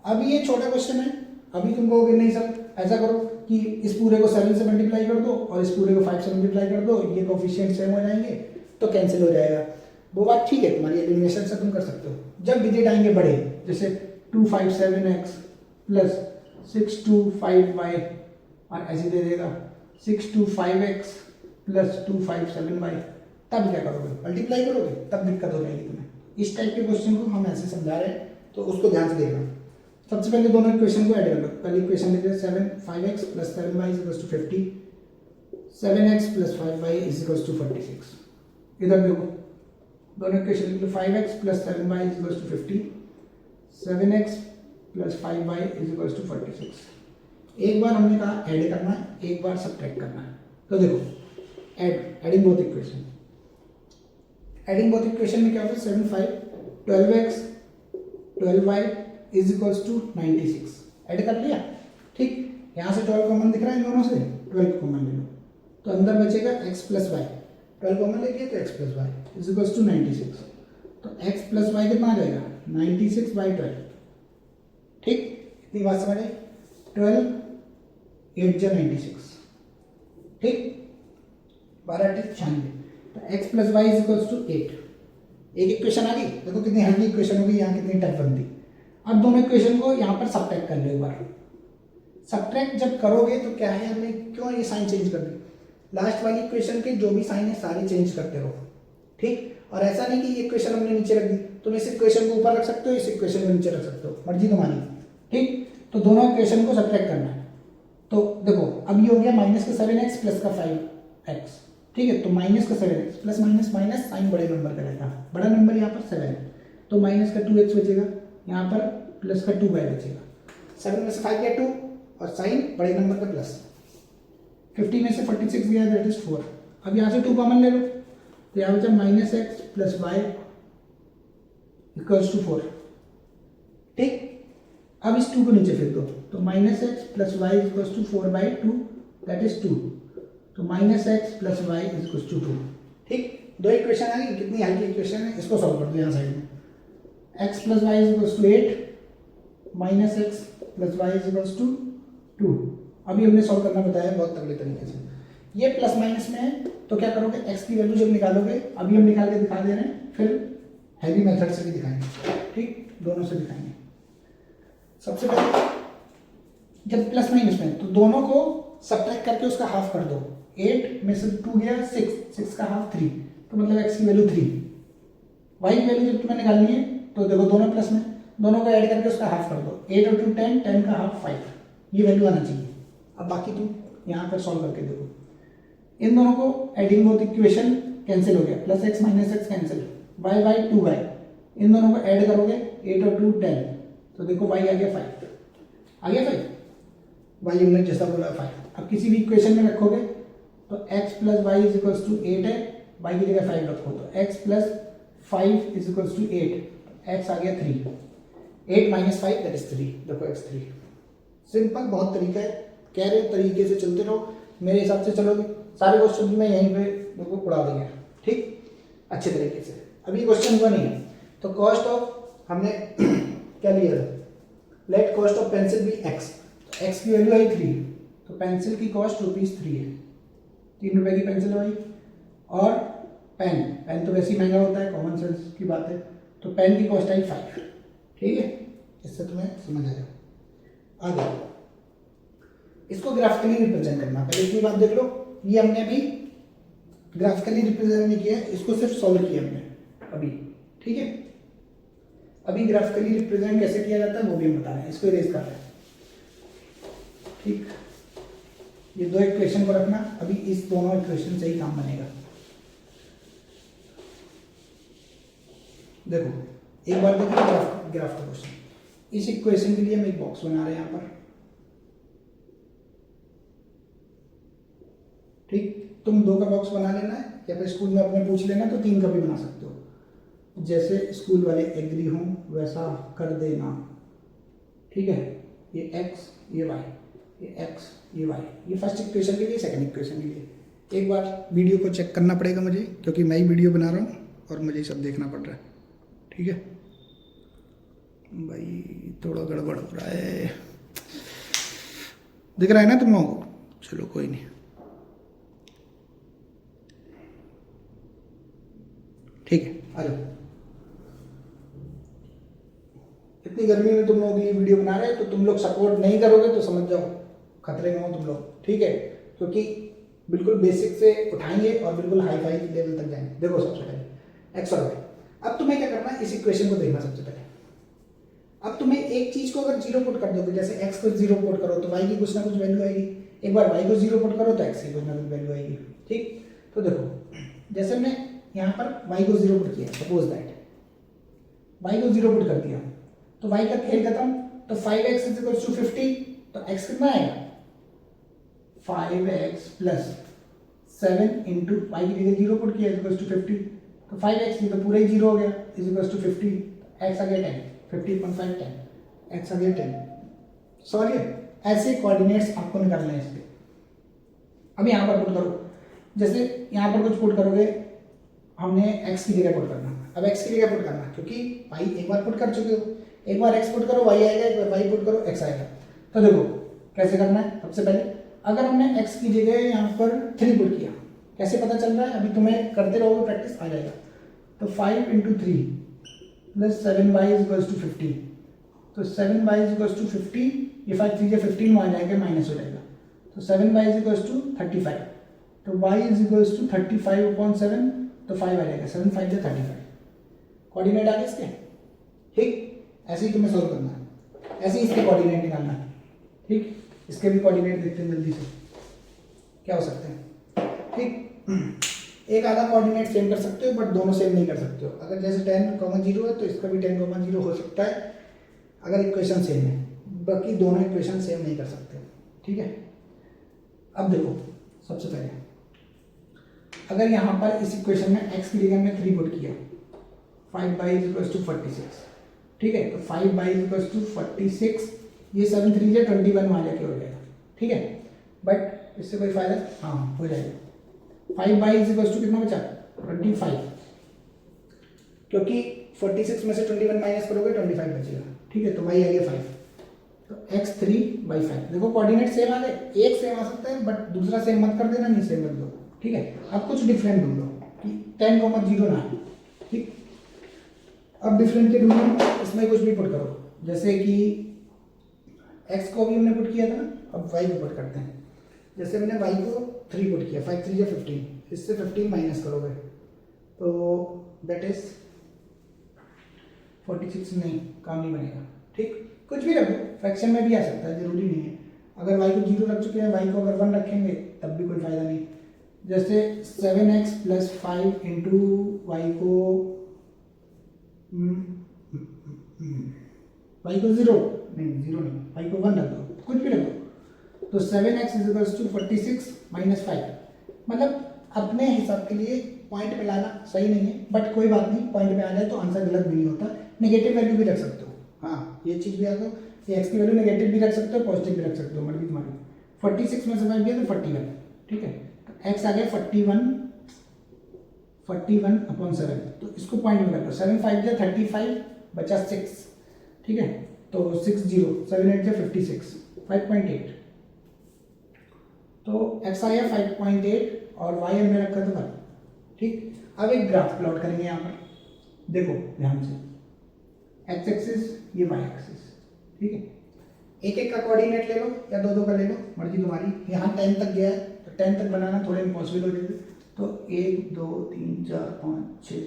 अभी ये छोटा क्वेश्चन है, अभी तुम कहोगे नहीं सर ऐसा करो कि इस पूरे को 7 से मल्टीप्लाई कर दो और इस पूरे को 5 से मल्टीप्लाई कर दो, ये कोफिशिएंट सेम हो जाएंगे तो कैंसिल हो जाएगा। वो बात ठीक है, तुम्हारी एलिमिनेशन से तुम कर सकते हो। जब डिजिट आएंगे बड़े, जैसे 257x प्लस 625y और ऐसे दे देगा 625x प्लस 257y, तब क्या करोगे, मल्टीप्लाई करोगे, तब दिक्कत हो जाएगी तुम्हें। इस टाइप के क्वेश्चन को हम ऐसे समझा रहे हैं तो उसको ध्यान से देखना। सबसे पहले दोनों इक्वेशन को ऐड कर लो। पहली इक्वेशन लिख रहे 5x plus 7y is equals to 50, 7x plus 5y is equals to 46। इधर देखो दोनों इक्वेशन लिख लो, 5x plus 7y is equals to 50, 7x plus 5y is equals to 46। एक बार हमने कहा ऐड करना है, एक बार सब्ट्रैक्ट करना है। तो देखो adding both equation, adding both equation में क्या होता है 7 5 12x 12y is equals to 96, add कर लिया, ठीक। यहाँ से 12 कॉमन दिख रहा है इन दोनों से, 12 कॉमन ले लो तो अंदर बचेगा x प्लस वाई, 12 कॉमन ले लिया तो x plus y is equals to 96। तो x प्लस वाई कितना आ जाएगा 96 बाई 12, ठीक। इतनी बात समझ आई, 12 8 जा 96, ठीक, 12 8 96। तो x plus y is equals to 8। एक इक्वेशन आ गई, देखो कितनी हल्की इक्वेशन होगी, यहाँ कितनी टफ बनती। अब दोनों इक्वेशन को यहाँ पर सब्ट्रैक्ट कर लो एक बार। सब्ट्रैक्ट जब करोगे तो क्या है, हमने क्यों ये साइन चेंज कर दी, लास्ट वाली इक्वेशन के जो भी साइन है सारे चेंज करते रहो, ठीक। और ऐसा नहीं कि ये इक्वेशन हमने नीचे रख दी, तुम इस इक्वेशन को ऊपर रख सकते हो, इस इक्वेशन को नीचे रख सकते हो, मर्जी तुम्हारी, ठीक। तो दोनों इक्वेशन को सब्ट्रैक्ट करना है। तो देखो अब ये हो गया माइनस का 7x प्लस का 5x, ठीक है। तो माइनस का 7x plus minus minus sign बड़े नंबर का रहता है, बड़ा नंबर यहाँ पर 7 है, तो माइनस का 2x बचेगा, यहाँ पर प्लस का 2y बचेगा। 7 में से 5 गया 2 और साइन बड़े नंबर का प्लस, 50 में से 46 गया दैट इज 4। अब यहाँ से 2 कॉमन ले लो तो यहाँ बचा minus x plus y equals to 4, ठीक। अब इस 2 को नीचे फेंक दो तो minus x plus y equals to 4/2 that is 2। तो minus x plus y equals to 2, ठीक। दो इक्वेशन आ गई, कितनी हल्की इक्वेशन है, इसको सॉल्व कर दो यहाँ साइड में। x plus y equals to 8 minus x plus y equals to 2। अभी हमने सॉल्व करना बताया बहुत तगड़े तरीके से। ये प्लस माइनस में है तो क्या करोगे, x की वैल्यू जब निकालोगे, अभी हम निकाल के दिखा दे रहे हैं, फिर हैवी मेथड से भी दिखाएंगे, ठीक। दोनों से दिखाएंगे। सबसे पहले जब प्लस माइनस में तो दोनों को सब्ट्रैक्ट करके उसका हाफ कर दो। 8 में से 2 गया 6, 6 का हाफ 3, तो मतलब x की वैल्यू 3। y की वैल्यू जब तुम्हें निकालनी है तो देखो दोनों प्लस में, दोनों को ऐड करके उसका हाफ कर दो। 8 और 2 10, 10 का हाफ 5, ये वैल्यू आना चाहिए। अब बाकी तुम यहाँ पर सॉल्व करके देखो। इन दोनों को एडिंग हो तो इक्वेशन कैंसिल हो गया, plus x minus x cancel, y y 2y। इन दोनों को ऐड करोगे 8 और 2 10, तो देखो y आ गया 5, आ गया 5, y हमने जैसा बोला 5। अब किसी भी इक्वेशन में रखोगे तो x plus y is equals to 8 है, y की जगह 5 रखो तो x plus 5 is equals to 8, x आ गया 3, 8 माइनस 5 दैट इज 3, देखो x 3। सिंपल, बहुत तरीका है, कह रहे तरीके से चलते रहो, मेरे हिसाब से चलोगे सारे क्वेश्चन में यहीं पे बिल्कुल उड़ा देंगे, ठीक, अच्छे तरीके से। अभी क्वेश्चन हुआ नहीं है तो कॉस्ट ऑफ हमने क्या लिया था, let cost of pencil be x, तो x की वैल्यू आई 3, तो पेंसिल की कॉस्ट ₹3 है, 3 रुपए की पेंसिल है भाई। और पेन, पेन तो वैसे ही महंगा होता है, कॉमन सेंस की बात है, तो पेन की कॉस्ट आई 5, ठीक है, इससे तुम्हें समझ आएगा। आगे इसको ग्राफिकली रिप्रेजेंट करना, पहले इतनी बात देख लो, ये हमने अभी ग्राफिकली रिप्रेजेंट नहीं किया, इसको सिर्फ सॉल्व किया हमने अभी, ठीक है। अभी ग्राफिकली रिप्रेजेंट कैसे किया जाता है वो भी हम बता रहे हैं, इसको इरेज कर रहे हैं, ठीक। ये दो इक्वेशन को रखना, अभी इस दोनों इक्वेशन से ही काम बनेगा। देखो एक बार देखिए ग्राफ का क्वेश्चन, इस इक्वेशन के लिए हम एक बॉक्स बना रहे हैं यहाँ पर, ठीक। तुम 2 का बॉक्स बना लेना है, या फिर स्कूल में अपने पूछ लेना तो 3 का भी बना सकते हो, जैसे स्कूल वाले एग्री हों वैसा कर देना, ठीक है। ये x, ये y, ये x, ये y, ये फर्स्ट इक्वेशन के लिए, सेकंड इक्वेशन के लिए। एक बार वीडियो को चेक करना पड़ेगा मुझे, क्योंकि मैं ही वीडियो बना रहा हूँ और मुझे सब देखना पड़ रहा है, ठीक है भाई। थोड़ा गड़बड़ हो रहा है, दिख रहा है ना तुम लोगों को, चलो कोई नहीं, ठीक है। आ जाओ, इतनी गर्मी में तुम लोगों के लिए वीडियो बना रहे हैं, तो तुम लोग सपोर्ट नहीं करोगे तो समझ जाओ खतरे में हो तुम लोग, ठीक है, क्योंकि बिल्कुल बेसिक से उठाएंगे और बिल्कुल हाई फाई लेवल तक जाएंगे। देखो सबसे पहले एक्स और वाई, अब तुम्हें क्या करना है, इस इक्वेशन को देखना सबसे पहले। अब तुम्हें एक चीज को अगर 0 पुट कर दोगे, जैसे x को 0 पुट करो तो y की कुछ ना कुछ वैल्यू आएगी, एक बार y को 0 पुट करो तो x की कुछ ना कुछ वैल्यू आएगी, ठीक। तो देखो जैसे मैं यहाँ पर y को 0 पुट किया, सपोज दैट y को 0 पुट कर दिया, तो y का खेल खत्म, तो 5x इज इक्वल टू 50, तो x कितना आएगा 5x प्लस 7 इंटू y की जगह 0 पुट किया इज इक्वल टू 50, तो 5x ये तो पूरा ही 0 हो गया इज इक्वल टू 50, x आ गया 10, 50.5 10, x आ गया 10। समझ गए, ऐसे कोऑर्डिनेट्स आपको निकालने हैं इसके। अब यहाँ पर पुट करो, जैसे यहाँ पर कुछ पुट करोगे, हमने x की जगह पुट करना, अब x की जगह पुट करना, क्योंकि y एक बार पुट कर चुके हो, एक बार x पुट करो y आएगा, एक बार y पुट करो x आएगा। तो देखो कैसे करना है, सबसे पहले अगर हमने x की जगह यहाँ पर 3 पुट किया, कैसे पता चल रहा है, अभी तुम्हें करते रहोगे प्रैक्टिस आ जाएगा। तो 5 into 3 plus 7y is equals to 50, तो 7y इज इक्वल्स टू 50, ये 5 3 15 वहाँ जाएगा माइनस हो जाएगा, तो 7y इज इक्वल्स टू 35, तो y इज इक्वल्स टू 35/7, तो 5 आ जाएगा, 7 5 35। कोऑर्डिनेट आ गए इसके, ठीक। ऐसे ही तुम्हें सॉल्व करना है, ऐसे ही इसके कोऑर्डिनेट निकालना है, ठीक। इसके भी कोऑर्डिनेट देखते हैं जल्दी से क्या हो सकते हैं, ठीक। एक आधा कोऑर्डिनेट सेम कर सकते हो, बट दोनों सेम नहीं कर सकते हो। अगर जैसे 10,0 है तो इसका भी 10,0 हो सकता है अगर इक्वेशन सेम है, बाकी दोनों इक्वेशन सेम नहीं कर सकते, ठीक है। अब देखो सबसे पहले अगर यहाँ पर इस इक्वेशन में x की जगह में 3 पुट किया, 5y इज इक्वल्स टू 46, ठीक है, तो 5y इज इक्वल्स टू 46, ये 7 3 या 21 वहाँ जाके हो जाएगा, ठीक है, बट इससे कोई फायदा, हाँ हो जाएगा। 5y इज इक्वल्स टू कितना बचा 25, क्योंकि 46 में से 21 माइनस करोगे 25 बचेगा, ठीक है, तो y आ गया 5, तो x 3/5। देखो कोऑर्डिनेट सेम आ गए, एक सेम आ सकता है बट दूसरा सेम मत कर देना, नहीं सेम रख दो, ठीक है। अब कुछ डिफरेंट ढूंढो कि 10,0 ना है, ठीक। अब डिफरेंशिएट में इसमें कुछ भी पुट करो, जैसे कि x को भी हमने पुट किया था ना, अब y को पुट करते हैं। जैसे मैंने y को 3 पुट किया, 5 3 या 15, इससे 15 माइनस करोगे तो दैट इज 46, नहीं काम नहीं बनेगा। ठीक, कुछ भी रखो, फ्रैक्शन में भी आ सकता है, जरूरी नहीं है। अगर y को 0 रख चुके हैं, y को अगर 1 रखेंगे तब भी कोई फायदा नहीं। जैसे 7x + 5 इंटू वाई को y को 0 नहीं, y को 1 रख दो, कुछ भी रख दो। तो 7x = 46 - 5, मतलब अपने हिसाब के लिए पॉइंट में लाना सही नहीं है, बट कोई बात नहीं, पॉइंट में आ जाए तो आंसर गलत भी नहीं होता। नेगेटिव वैल्यू भी रख सकते हो, हाँ ये चीज़ भी आ दो, ये एक्स की वैल्यू नेगेटिव भी रख सकते हो, पॉजिटिव भी रख सकते हो, मर्जी तुम्हारी। 46 में से 5 गया तो 41, ठीक है, तो एक्स आ गया 41/7, तो इसको पॉइंट में कर लो। 7 5 जा 35, बचा 6, ठीक है, तो 60, 7 8 जा 56, 5.8, तो एक्स आया 5.8 और वाई हमने रखा था 1। ठीक, अब एक ग्राफ प्लॉट करेंगे यहाँ पर, देखो ध्यान से, एक्स एक्सिस ये वाई एक्सिस, ठीक है, एक एक का कोऑर्डिनेट ले लो या दो दो का ले लो, मर्जी तुम्हारी। यहाँ 10 तक गया है तो 10 तक बनाना थोड़ा इम्पॉसिबल हो जाएगा, तो 1 2 3 4 5 6,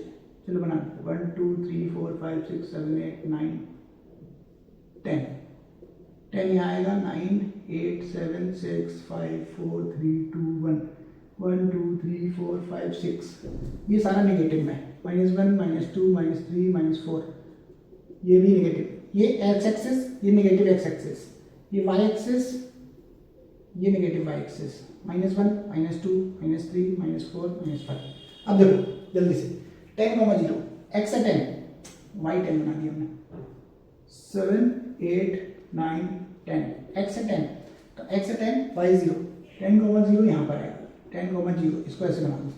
चलो बना 1 2 3 4 5 6 7 8 9 10, 10 यहाँ आएगा, 9 8 7 6 5 4 3 2 1 1 2 3 4 5 6, ये सारा नेगेटिव में, -1 -2 -3 -4, ये भी नेगेटिव, ये एक्स एक्सिस, ये नेगेटिव एक्स एक्सिस, ये वाई एक्सिस, ये नेगेटिव वाई एक्सिस, -1 -2 -3 -4 -5। अब देखो जल्दी से, 10 0, एक्स है 10, वाई 10 बना दिया हमने, 7 8 9 10, एक्स है 10, तो एक्स है 10, वाई 0, 10 0 यहाँ पर आएगा, 10 0, इसको ऐसे बना दो।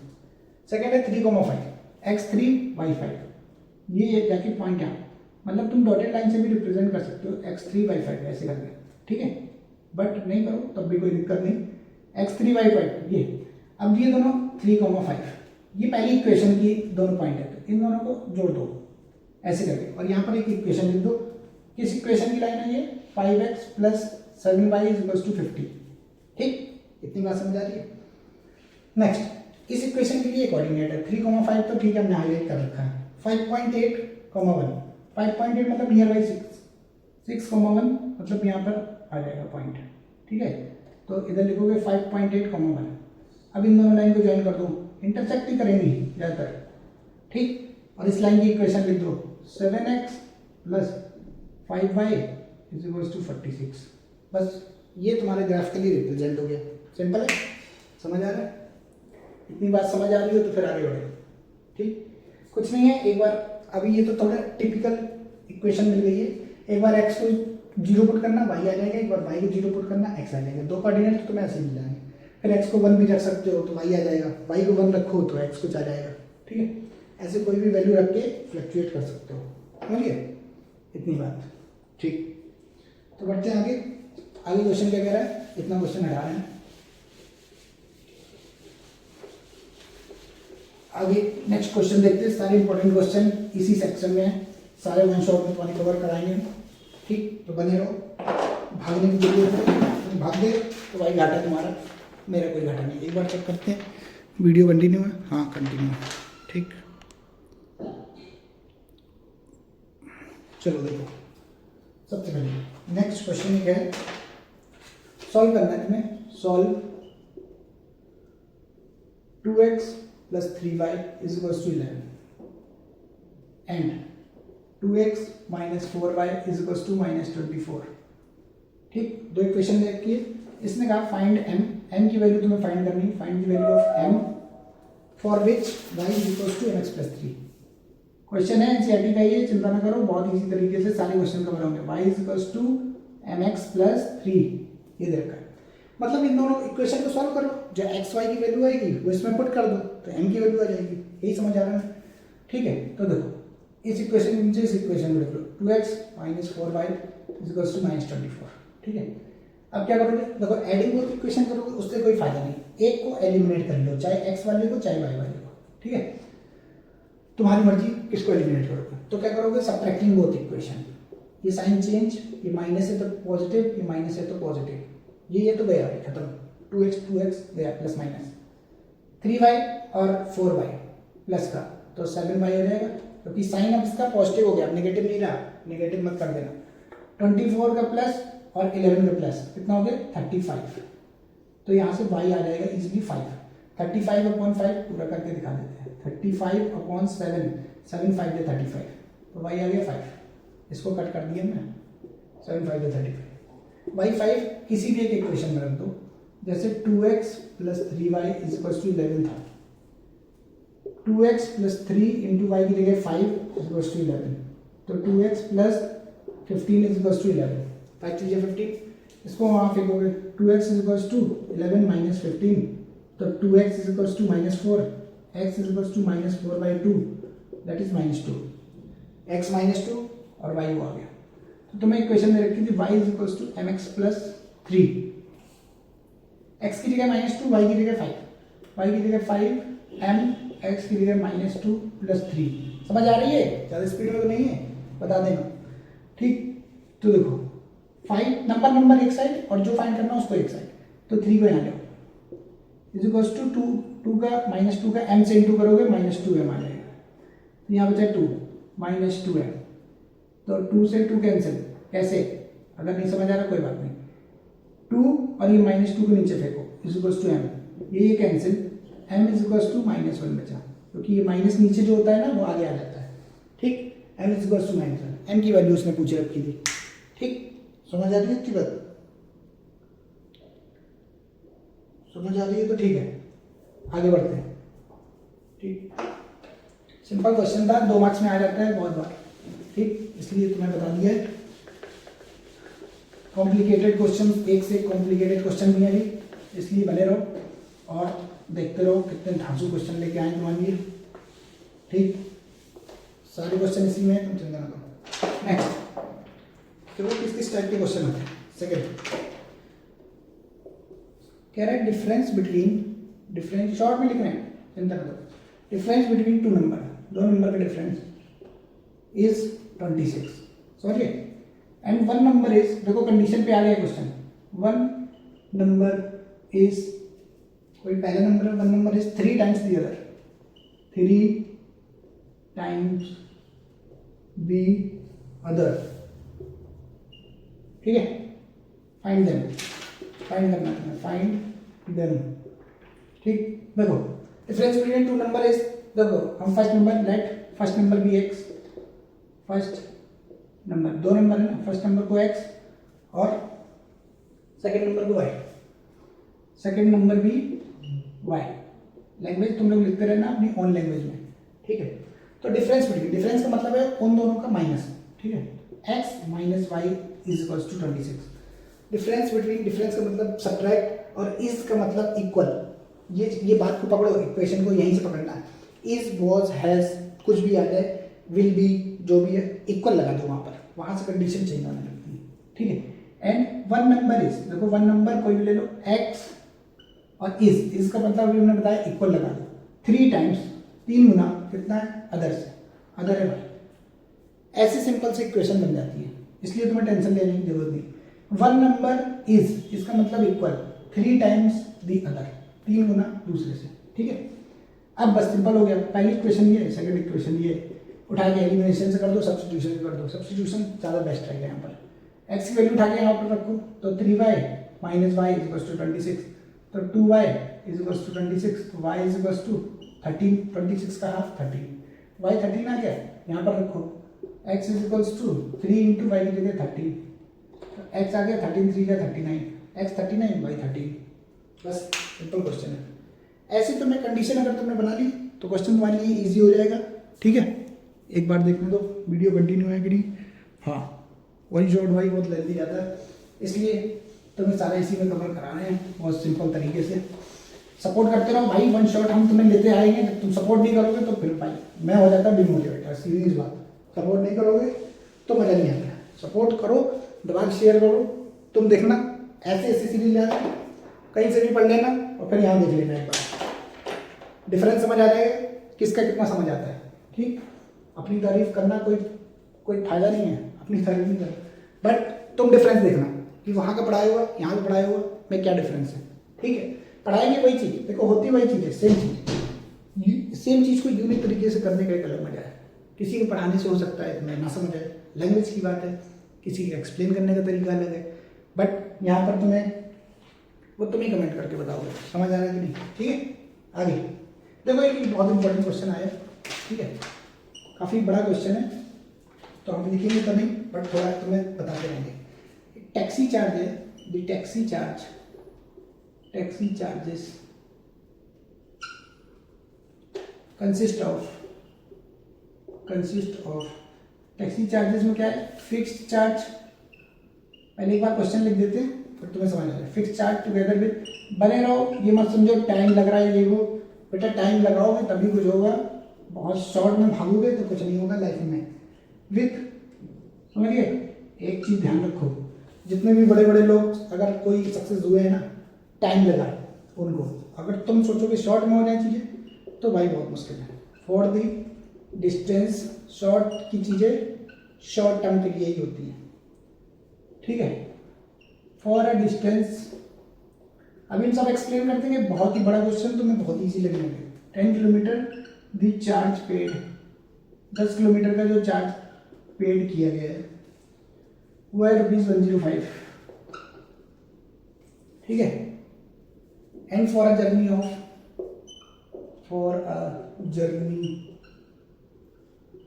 सेकेंड है 3 5, एक्स 3 वाई 5, ये जाके पॉइंट यहाँ, मतलब तुम डॉटेड लाइन से भी रिप्रेजेंट कर सकते हो, x3 y 5 ऐसे करके, ठीक है, बट नहीं करो तब भी कोई दिक्कत नहीं, x3 y 5 ये। अब ये दोनों 3 5, ये पहली इक्वेशन की दोनों पॉइंट है, तो इन दोनों को जोड़ दो ऐसे करके, और यहाँ पर एक इक्वेशन लिख दो। किस इक्वेशन की लाइन है ये? 5x + 7y = 50, ठीक, इतनी बात समझ आ रही है। नेक्स्ट, इस इक्वेशन के लिए कोऑर्डिनेट है 3 5, तो ठीक है हमने हाईलाइट कर रखा है। 5.8 1, 5.8 मतलब नियर बाई 6, 6 1 मतलब यहाँ पर आ जाएगा पॉइंट, ठीक है, तो इधर लिखोगे 5.8 1। अब इन दोनों लाइन को ज्वाइन कर दो, इंटरसेक्ट ही करेंगी ज़्यादातर, ठीक, और इस लाइन की इक्वेशन लिख दो, 7x + 5y = 46, बस ये तुम्हारे ग्राफ के लिए रिप्रेजेंट हो गया। सिंपल है, समझ आ रहा है? इतनी बात समझ आ रही हो तो फिर आगे बढ़ो, ठीक, कुछ नहीं है। एक बार अभी ये तो थोड़ा टिपिकल इक्वेशन मिल गई है, एक बार x को 0 पुट करना y आ जाएगा, एक बार y को 0 पुट करना x आ जाएगा, दो कोऑर्डिनेट तो तुम्हें ऐसे मिल जाएंगे। फिर x को 1 भी रख सकते हो तो y आ जाएगा, y को 1 रखो तो x कुछ आ जाएगा, ठीक है, ऐसे कोई भी वैल्यू रख के फ्लक्चुएट कर सकते हो, समझ गए? इतनी बात, ठीक, तो बढ़ते हैं आगे। आगे क्वेश्चन क्या कह रहा है, इतना क्वेश्चन हटा रहे हैं। आगे नेक्स्ट क्वेश्चन देखते हैं, सारे इंपॉर्टेंट क्वेश्चन इसी सेक्शन में है, सारे वन शॉट में तुम्हारे कवर कराएंगे, ठीक, तो बने रहो। भागने की जरूरत है, भाग गए तो भाई घाटा तुम्हारा, मेरा कोई घाटा नहीं। एक बार चेक करते हैं वीडियो कंटिन्यू है, हाँ कंटिन्यू है, ठीक, चलो देखो सबसे पहले नेक्स्ट क्वेश्चन क्या है, सॉल्व करना है तुम्हें। Solve 2x + 3y = 11 and 2x - 4y = -24, ठीक, दो इक्वेशन देखिए। इसने कहा फाइंड m की वैल्यू तुम्हें फाइंड करनी है, find the value of m for which y = mx + 3। Question है एनसीईआरटी का, ये चिंता ना करो, बहुत इजी तरीके से सारे क्वेश्चन कवर होंगे। y = mx + 3 ये दे रखा है, मतलब इन दोनों इक्वेशन को सॉल्व करो, जो x y की वैल्यू आएगी वो इसमें पुट कर दो तो m की वैल्यू आ जाएगी, यही समझ आ रहा है, ठीक है। तो देखो इस इक्वेशन में इस इक्वेशन में देख लो, 2x - 4y = -24, ठीक है। अब क्या करोगे, देखो एडिंग बोथ इक्वेशन करोगे उससे कोई फायदा नहीं, एक को एलिमिनेट कर लो, चाहे x वाले को चाहे y वाले को, ठीक है। तुम्हारी मर्जी किसको एलिमिनेट करोगे। तो क्या करोगे, सबट्रैक्टिंग बोथ इक्वेशन, ये साइन चेंज, ये माइनस है तो पॉजिटिव, ये माइनस है तो पॉजिटिव, ये तो गया भाई खत्म, 2x गया प्लस माइनस, 3y और 4y प्लस का तो 7y हो जाएगा, क्योंकि साइन अब इसका पॉजिटिव हो गया, नेगेटिव नहीं रहा, नेगेटिव मत कर देना। 24 का प्लस और 11 का प्लस कितना हो गया 35, तो यहाँ से y आ जाएगा इजिली 5, 35/5 पूरा करके दिखा देते हैं, 35/7, 7 5 दे 35, तो y आ गया 5, इसको कट कर दिया मैं, 7 5 दे 35, y 5 किसी भी एक इक्वेशन में रख दो, जैसे 2x + 3y = 11 था, 2x + 3 × y की जगह 5 = 11, तो 2x + 15 = 11, 5 3 15, इसको वहाँ फेंकोगे, 2x = 11 - 15, तो 2x = -4, x = -4/2, that is -2, x -2 और y वो आ गया। तो तुम्हें इक्वेशन में रखी थी y = mx + 3, x की जगह -2, y की जगह 5, y की जगह 5, m, x की जगह -2 + 3, समझ आ रही है, ज़्यादा स्पीड में तो नहीं है, बता देना, ठीक। तो देखो 5 नंबर एक साइड और जो फाइंड करना है उसको एक साइड, तो 3 को यहाँ ले, = 2 का -2 का m से इंटू करोगे -2m आ जाएगा, तो यहाँ बचा 2 -2m, तो 2 से 2 कैंसिल, कैसे, अगर नहीं समझ आ रहा कोई बात नहीं, 2 और ये -2 को नीचे फेंको, m, ये कैंसिल, m = -1 बचा, क्योंकि ये माइनस नीचे जो होता है ना वो आगे आ जाता है, ठीक। m = -1, m की वैल्यू उसने पूछे रखी थी, ठीक। समझ आ रही है इसकी बात, समझ आ रही है तो ठीक है, आगे बढ़ते हैं, ठीक। सिंपल क्वेश्चन था, 2 मार्क्स में आ जाता है बहुत बार, ठीक, इसलिए तुम्हें बता दिया है। कॉम्प्लिकेटेड क्वेश्चन, एक से कॉम्प्लिकेटेड क्वेश्चन भी है, इसलिए बने रहो और देखते रहो कितने धांसू क्वेश्चन लेके आए तुम्हारे लिए, ठीक। सारे क्वेश्चन इसी में, तुम चिंता ना करो। नेक्स्ट देखो किस टाइप के क्वेश्चन आते हैं। सेकेंड कह रहा है डिफरेंस शॉर्ट में लिख रहे हैं, चिंता करो, डिफरेंस बिटवीन 2 नंबर, 2 नंबर का डिफरेंस इज 26, समझिए, एंड 1 नंबर इज, देखो कंडीशन पे आ गया क्वेश्चन, 1 नंबर इज, कोई पहला नंबर है, 1 number is 3 times the other, 3 times the other, ठीक है। फाइंड देम, फाइंड करना है, फाइंड देम, ठीक। देखो डिफरेंस बिटवीन 2 नंबर इज, देखो हम first number let first number भी x, फर्स्ट नंबर 2 नंबर है ना, फर्स्ट नंबर को x और सेकंड नंबर को y, सेकंड नंबर भी y, लैंग्वेज तुम लोग लिखते रहना अपनी ओन लैंग्वेज में, ठीक है। तो डिफरेंस बिटवीन, डिफरेंस का मतलब है उन दोनों का माइनस, ठीक है, x - y = 26, difference between, difference का मतलब सब्ट्रैक्ट और इज का मतलब इक्वल, ये बात को पकड़ो, इक्वेशन को यहीं से पकड़ना है, इज, वॉज, हैज, कुछ भी आ जाए, विल बी, जो भी है इक्वल लगा दो वहाँ पर, वहाँ से कंडीशन चेंज होने लगती है, ठीक है। एंड 1 नंबर इज, देखो 1 नंबर कोई भी ले लो, x और इज का मतलब अभी हमने बताया इक्वल लगा दो, 3 टाइम्स, 3 गुना कितना है अदर से, अदर है भाई, ऐसे सिंपल से इक्वेशन बन जाती है, इसलिए तुम्हें टेंशन लेने की जरूरत नहीं। 1 नंबर इज, इसका मतलब इक्वल, 3 टाइम्स द अदर, 3 गुना दूसरे से, ठीक है। अब बस सिंपल हो गया, पहली इक्वेशन ये, सेकंड इक्वेशन ये, उठा के एलिमिनेशन से कर दो, सब्स्टिट्यूशन कर दो, सब्स्टिट्यूशन ज़्यादा बेस्ट रहेगा यहाँ पर, x की वैल्यू उठा के यहाँ पर रखो, तो 3y - y = 26, तो 2y = 26, y = 13, 26 का हाफ 13, y 13 आ गया, यहाँ पर रखो, x = 3 × y की जगह 13, तो x आ गया 13 3 का 39, x 39 y 13, बस सिंपल क्वेश्चन है। ऐसे तुमने कंडीशन अगर तुमने बना ली तो क्वेश्चन तुम्हारे लिए इजी हो जाएगा, ठीक है। एक बार देखने दो वीडियो कंटिन्यू है कि नहीं, हाँ, वन शॉट भाई बहुत लेंदी जाता है, इसलिए तुम्हें सारे इसी में कवर कराने हैं बहुत सिंपल तरीके से, सपोर्ट करते रहो भाई, वन शॉट हम तुम्हें लेते आएंगे, जब तुम सपोर्ट नहीं करोगे तो फिर भाई मैं हो जाता डिमोटिवेटेड, सीरियस बात, सपोर्ट नहीं करोगे तो मजा नहीं आता, सपोर्ट करो, दिमाग शेयर करो, तुम देखना ऐसे सीरीज लेना, कहीं से भी पढ़ लेना और फिर यहाँ देख लेना एक बार, डिफरेंस समझ आ जाएगा, किसका कितना समझ आता है, ठीक, अपनी तारीफ करना कोई फायदा नहीं है, अपनी तारीफ नहीं करना, बट तुम डिफरेंस देखना कि वहाँ का पढ़ाया हुआ यहाँ का पढ़ाया हुआ में क्या डिफरेंस है। ठीक है, पढ़ाएंगे वही चीज़, देखो होती वही चीज़ है, सेम चीज़ को यूनिक तरीके से करने का एक अलग मजा है। किसी के पढ़ाने से हो सकता है तुम्हें ना समझ आए, लैंग्वेज की बात है, किसी के एक्सप्लेन करने का तरीका अलग है, बट यहाँ पर तुम ही कमेंट करके बताओगे समझ आ रहा है कि नहीं। ठीक है, आगे देखो एक बहुत इंपॉर्टेंट क्वेश्चन आया। ठीक है, काफ़ी बड़ा क्वेश्चन है तो हम लिखेंगे तो नहीं, बट थोड़ा तुम्हें बताते रहेंगे। टैक्सी चार्ज है, the taxi charges consist of taxi charges में क्या है, फिक्स्ड चार्ज। पहले एक बार क्वेश्चन लिख देते हैं फिर तुम्हें समझ आ जाए। फिक्स्ड चार्ज टुगेदर विद, बने रहो, ये मत समझो टाइम लग रहा है ये वो, बेटा टाइम लगाओगे तभी कुछ होगा, बहुत शॉर्ट में भागोगे तो कुछ नहीं होगा लाइफ में। विथ, समझिए एक चीज़ ध्यान रखो, जितने भी बड़े बड़े लोग अगर कोई सक्सेस हुए हैं ना, टाइम लगा उनको, अगर तुम सोचो कि शॉर्ट में हो जाए चीज़ें तो भाई बहुत मुश्किल है। फॉर दी डिस्टेंस, शॉर्ट की चीज़ें शॉर्ट टर्म के लिए ही होती हैं। ठीक है, फॉर अ डिस्टेंस, अभी हम सब एक्सप्लेन करते हैं, बहुत ही बड़ा क्वेश्चन तुम्हें बहुत ईजी लगने लगे। 10 kilometre the charge paid, 10 kilometre का जो चार्ज पेड किया गया है वो है ₹105। ठीक है, and for a journey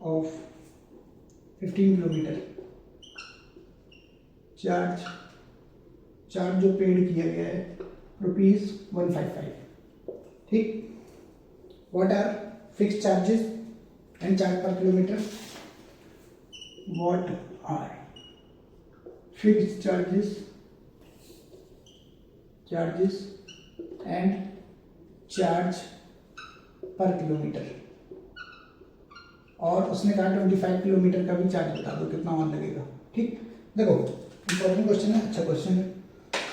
of 15 kilometre, charge जो पेड किया गया है ₹155। ठीक, what are fixed charges and charge per kilometer? What are fixed charges and charge per kilometer? और उसने कहा 25 किलोमीटर का भी चार्ज बता दो कितना और लगेगा। ठीक, देखो इंपॉर्टेंट क्वेश्चन है, अच्छा क्वेश्चन है,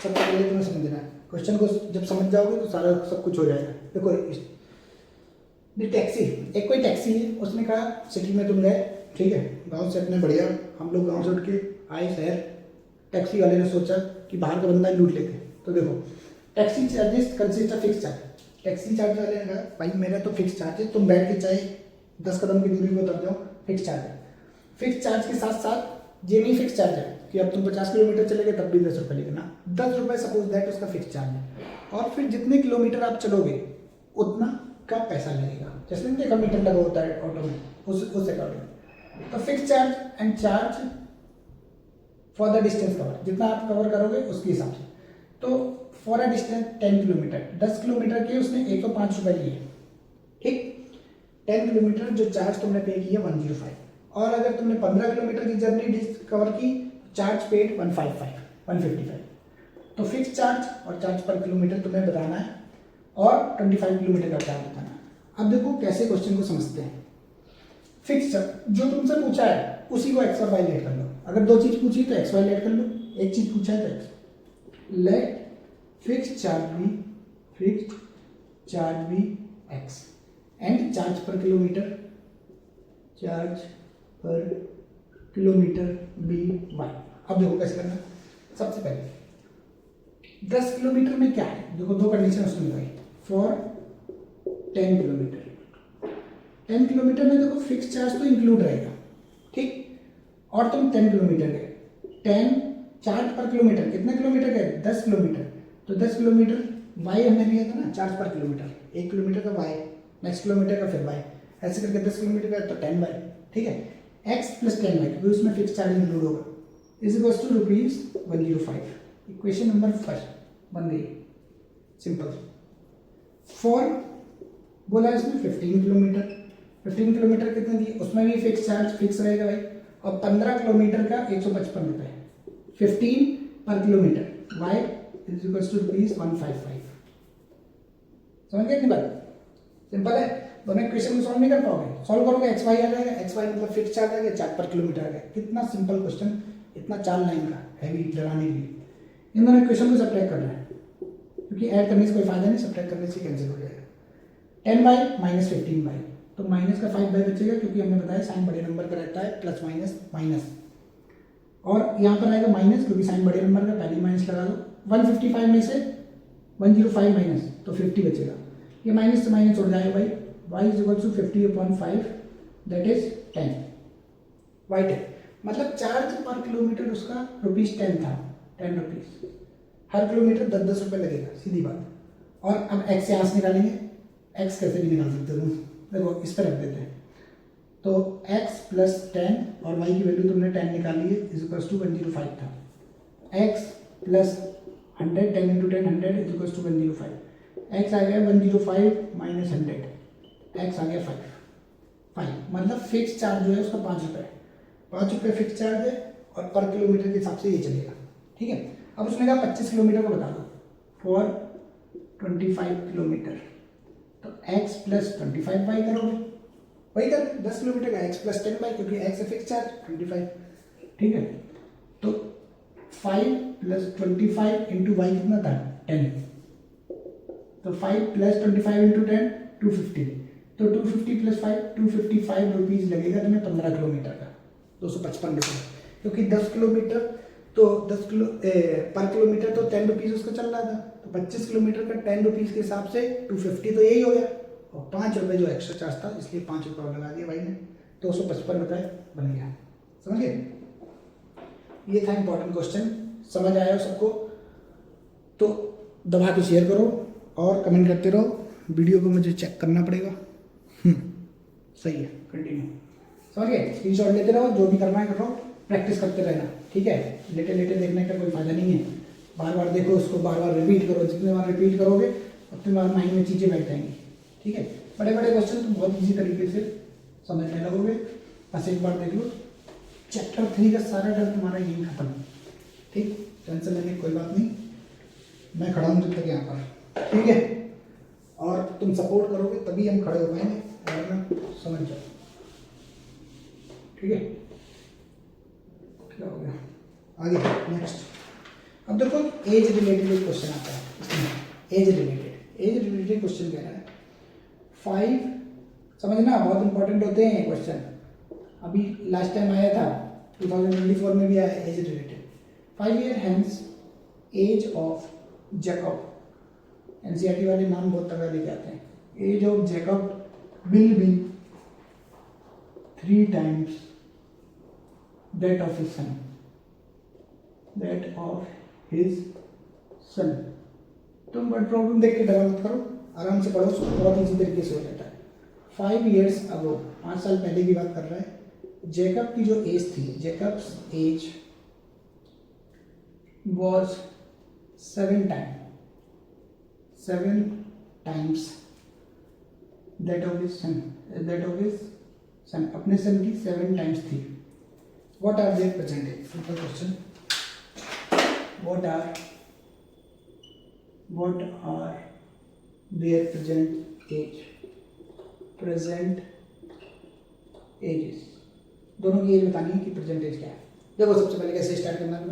सबसे पहले तुम्हें समझना है। क्वेश्चन को जब समझ जाओगे तो सारा सब कुछ हो जाएगा। देखो टैक्सी, एक कोई टैक्सी है, उसने कहा सिटी में तुम गए, ठीक है, गांव से अपने बढ़िया, हम लोग गांव से उठ के आए शहर, टैक्सी वाले ने सोचा कि बाहर का बंदा लूट लेते। तो देखो taxi charges consist of fix charge, taxi charge वाले ने कहा भाई मेरा तो फिक्स चार्ज है, तुम बैठ के चाहे 10 कदम की दूरी पर उतर जाओ, फिक्स चार्ज है। फिक्स चार्ज के साथ साथ ये नहीं फिक्स चार्ज है कि अब तुम 50 किलोमीटर चले गए तब भी 10 रुपये लेना, 10 रुपये सपोज दैट उसका फिक्स चार्ज है, और फिर जितने किलोमीटर आप चलोगे उतना का पैसा लगेगा। जैसे नहीं देखा मीटर लगा होता है ऑटो में, उस अकॉर्डिंग। तो fix charge and charge for the distance cover, जितना आप कवर करोगे उसके हिसाब से। तो for a distance 10 kilometre, 10 kilometre के उसने 105 रुपये लिए। ठीक, 10 किलोमीटर जो चार्ज तुमने पे किया 105, और अगर तुमने 15 किलोमीटर की जर्नी कवर की, चार्ज पेड 155। तो फिक्स चार्ज और चार्ज पर किलोमीटर तुम्हें बताना है, और 25 किलोमीटर का चार्ज बताना है। अब देखो कैसे क्वेश्चन को समझते हैं। फिक्स जो तुमसे पूछा है उसी को एक्स और वाई लेट कर लो। अगर दो चीज पूछी तो एक्स वाई लेट कर लो, एक चीज पूछा है तो x. Let fix charge be x and charge per kilometre be y. अब देखो कैसे करना। सबसे पहले 10 किलोमीटर में क्या है, देखो दो कंडीशन उसमें लगाई। फॉर 10 किलोमीटर में देखो फिक्स चार्ज तो इंक्लूड रहेगा, ठीक, और तुम 10 किलोमीटर गए, 10 चार्ज पर किलोमीटर, कितने किलोमीटर गए, 10 किलोमीटर, तो 10 किलोमीटर वाई हमने लिया था ना, चार्ज पर किलोमीटर, 1 किलोमीटर का वाई, नेक्स्ट किलोमीटर का फिर वाई, ऐसे करके 10 किलोमीटर का तो 10 वाई, ठीक है, एक्स प्लस 10 वाई, क्योंकि उसमें फिक्स चार्ज इंक्लूड होगा, is equal to ₹105। Equation number first बन गई, सिंपल। फॉर बोला इसमें 15 किलोमीटर कितने दिए, उसमें भी फिक्स चार्ज फिक्स रहेगा भाई, और 15 किलोमीटर का 155 रुपये, 15 per kilometre, y is equal to ₹155। समझ गए इतनी बात, सिंपल है। दोनों इक्वेशन को सॉल्व नहीं कर पाओगे, सॉल्व करोगे एक्स वाई आ जाएगा, एक्स वाई मतलब फिक्स चार्ज आ गया, चार्ज पर किलोमीटर आ गया। कितना सिंपल क्वेश्चन, इतना 4 लाइन का, हैवी डराने के लिए। इन दोनों इक्वेशन को सब्ट्रैक्ट करना है, क्योंकि ऐड करने से कोई फायदा नहीं, सब्ट्रैक्ट करने से कैंसिल हो जाएगा। 10 वाई माइनस 15 वाई, तो माइनस का 5 बाई बचेगा, क्योंकि हमने बताया साइन बड़े नंबर का रहता है प्लस माइनस माइनस, और यहाँ पर आएगा माइनस क्योंकि साइन बड़े नंबर का, पहले माइनस लगा दो। 155 में से 105 माइनस तो 50 बचेगा, ये माइनस से माइनस उड़ जाएगा भाई। y is equal to 50/5 that is 10 y 10, मतलब चार्ज पर किलोमीटर उसका ₹10 था, 10 रुपीज़ हर किलोमीटर 10-10 रुपये लगेगा, सीधी बात। और अब x से यहाँ से निकालेंगे, x कैसे भी निकाल सकते हो तुम, देखो इस पर रख देते हैं। तो x प्लस 10 और y की वैल्यू तुमने 10 निकाली है, इज इक्वल टू 105 था। x plus 100, 10 into 10 100 is equal to 105, x आ गया 105 माइनस 100, x आ गया 5, मतलब फिक्स चार्ज जो है उसका 5 रुपये, 5 रुपये फिक्स चार्ज है, और पर किलोमीटर के हिसाब से ये चलेगा, ठीक है। अब उसने कहा 25 किलोमीटर को बता दो फॉर 25 किलोमीटर, तो x प्लस 25 वाई करोगे, वही कर 10 किलोमीटर का x प्लस 10 वाई, क्योंकि x है फिक्स चार्ज 25, ठीक है। तो 5 प्लस 25 इंटू वाई कितना था 10, तो 5 प्लस 25 इंटू 10 250, तो 250 प्लस 5 255 रुपीज़ लगेगा तुम्हें 15 किलोमीटर का, 255 रुपये, क्योंकि 10 किलोमीटर तो 10 किलो पर किलोमीटर तो 10 रुपीज़ उसका चल रहा था, तो 25 किलोमीटर का 10 रुपीज़ के हिसाब से 250 तो यही हो गया, और 5 रुपये जो एक्स्ट्रा चार्ज था इसलिए 5 रुपये और लगा दिया भाई ने, 255 रुपये बन गया, समझ गए। ये था इंपॉर्टेंट क्वेश्चन, समझ आया सबको तो दबा के शेयर करो और कमेंट करते रहो, वीडियो को मुझे चेक करना पड़ेगा। सही है, कंटिन्यू, समझ गए। स्क्रीनशॉट लेते रहो, जो भी करना है करो, प्रैक्टिस करते रहना, ठीक है। लेटे लेटे देखने का कोई फायदा नहीं है, बार बार देखो उसको, बार बार रिपीट करो, जितने बार रिपीट करोगे उतने बार माइंड में चीज़ें बैठ जाएंगी, ठीक है। बड़े बड़े क्वेश्चन तुम बहुत ईजी तरीके से समझने लगोगे, बस एक बार देख लो, चैप्टर 3 का सारा डर तुम्हारा यही खत्म, ठीक, टेंशन लेने की कोई बात नहीं, मैं खड़ा हूँ जब तक यहाँ पर, ठीक है। और तुम सपोर्ट करोगे तभी हम खड़े हो पाएंगे, वरना समझ जाओ, ठीक है। क्या हो गया आगे, नेक्स्ट। अब देखो एज रिलेटेड एक क्वेश्चन आता है, एज रिलेटेड क्वेश्चन कह रहा है 5, समझना बहुत इंपॉर्टेंट होते हैं क्वेश्चन, अभी लास्ट टाइम आया था 2024 में भी आया age related. 5 years hence age of Jacob, NCERT वाले नाम बहुत तगड़ा लेके आते हैं, age of Jacob will be 3 times that of his son, तुम वर्ड प्रॉब्लम देख के डरा मत करो, आराम से पढ़ो, बहुत इजी तरीके से हो जाता है। 5 years ago, 5 साल पहले की बात कर रहा है, जैकब की जो एज थी, Jacob's age was 7 times that of his son, अपने सन की 7 times थी। What are their present age? Simple question. What are their present age? Present ages. दोनों की एज बतानी है कि प्रेजेंट एज क्या है। देखो सबसे पहले कैसे स्टार्ट करना है,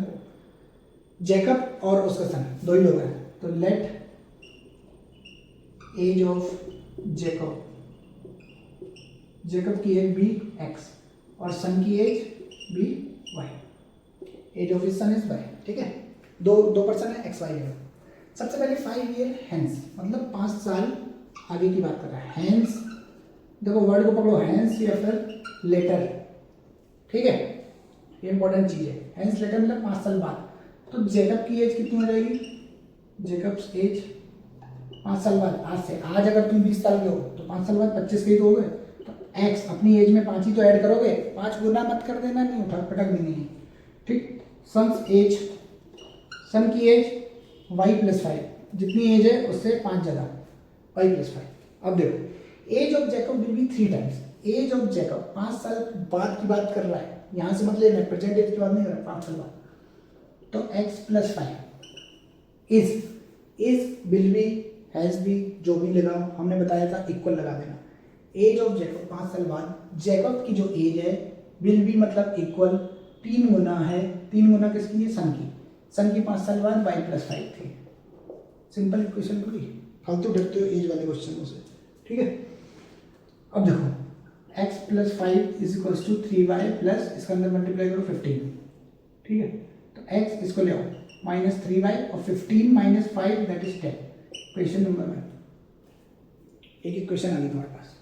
जैकब और उसका सन दो ही लोग हैं, तो लेट एज ऑफ जैकब की एज बी एक्स और सन की age be y, age of his son is y, ठीक है। दो पर्सन है, एक्स वाई है। सबसे पहले 5 years hence, मतलब 5 साल आगे की बात कर रहा है। हैंस, देखो वर्ड को पकड़ो, हैंस या फिर लेटर, ठीक है, ये इंपॉर्टेंट चीज है। हैंस लेटर मतलब 5 साल बाद, तो जैकब की एज कितनी हो जाएगी, जैकब्स एज 5 साल बाद, आज से, आज अगर तुम 20 साल के हो तो 5 साल बाद 25 के ही तो हो गए, तो एक्स अपनी एज में 5 ही तो ऐड करोगे, 5 गुना मत कर देना, नहीं उठा पटक देनी है, ठीक। सन्स एज, सन की एज वाई प्लस 5, जितनी एज है उससे 5 ज़्यादा, वाई प्लस 5। अब देखो age of Jacob will be 3 times, age of Jacob 5 साल बाद की बात कर रहा है, यहाँ से मतलब मैं प्रेजेंट एज की बात नहीं कर रहा, 5 साल बाद, तो x plus 5 is will be has B, जो भी लगाओ, हमने बताया था इक्वल लगा देना। एज ऑफ जैकब 5 साल बाद, जैकब की जो एज है विल बी मतलब इक्वल, 3 गुना है, 3 गुना किसकी है, सन की 5 साल बाद y प्लस 5 थी। सिंपल इक्वेशन पूरी, फालतू डरते हो एज वाले क्वेश्चनों से, ठीक है। अब देखो x plus 5 is equals to 3y plus इसका अंदर मल्टीप्लाई करो 15, ठीक है। तो x इसको ले आओ -3y और 15 minus 5 that is 10। Question number 1, एक क्वेश्चन आ गया तुम्हारे पास।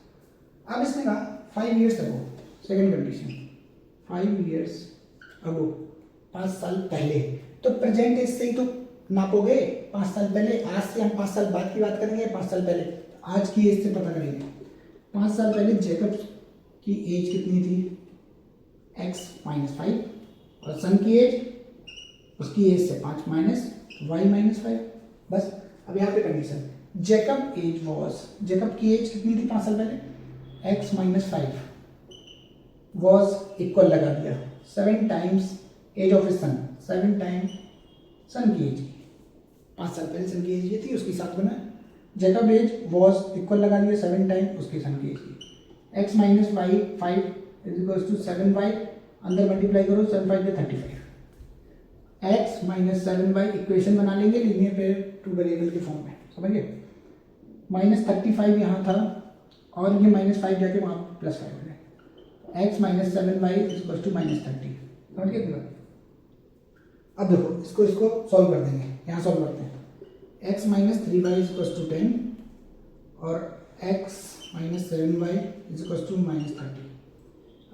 अब इसने कहा 5 years अगो, सेकेंड कंडीशन 5 years अगो, 5 साल पहले। तो प्रेजेंट एज से ही तो नापोगे, 5 साल पहले। आज से हम 5 साल बाद की बात करेंगे, 5 साल पहले आज की एज से पता करेंगे। 5 साल पहले जेकब की एज कितनी थी, x माइनस 5, और सन की एज उसकी एज से 5 माइनस y माइनस 5। बस अब यहाँ पे condition, Jacob age was, Jacob की एज कितनी थी 5 साल पहले, x माइनस 5 वॉज इक्वल लगा दिया 7 times age of son, 7 times son की एज की। 5 साल पहले सन की एज ये थी, उसके साथ बना जेकब एज वॉज इक्वल लगा दिया 7 टाइम उसके सन की एज की। x minus 5 is equal to 7y, अंदर मल्टीप्लाई करो 7 5 पे 35, x माइनस 7y इक्वेशन बना लेंगे लीनियर पे टू वेरिएबल के फॉर्म में, समझिए। -35 यहाँ था और ये -5 जाके वहाँ +5 हो जाए, x minus 7y is equal to -30, समझ गए। अब देखो इसको सॉल्व कर देंगे, यहाँ सॉल्व करते हैं। x minus 3y is equal to 10 और x minus 7y is equal to -30।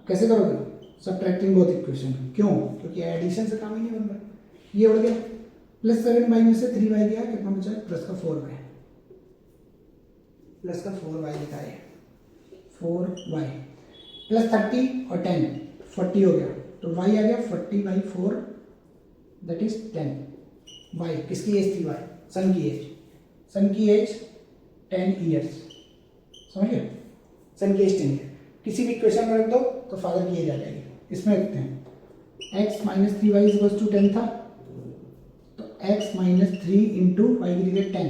कैसे करोगे, सबट्रैक्टिंग बोथ इक्वेशन। क्यों, क्योंकि एडिशन से काम ही नहीं बन रहा। ये बढ़ गया +7y में से 3y गया, कितना बचा है प्लस का 4y, प्लस का 4y लिखा है, 4y प्लस 30 और 10 40 हो गया, तो y आ गया 40/4 दैट इज 10। y किसकी एज थी, y सन की एज, सन की एज 10 ईयर्स, समझिए। सन की एज 10 ईयर, किसी भी इक्वेशन में रख दो तो फादर की एज आ जाएगी। इसमें रखते हैं x minus 3y is equal to 10 था, तो x माइनस 3 इंटू वाई की जगह 10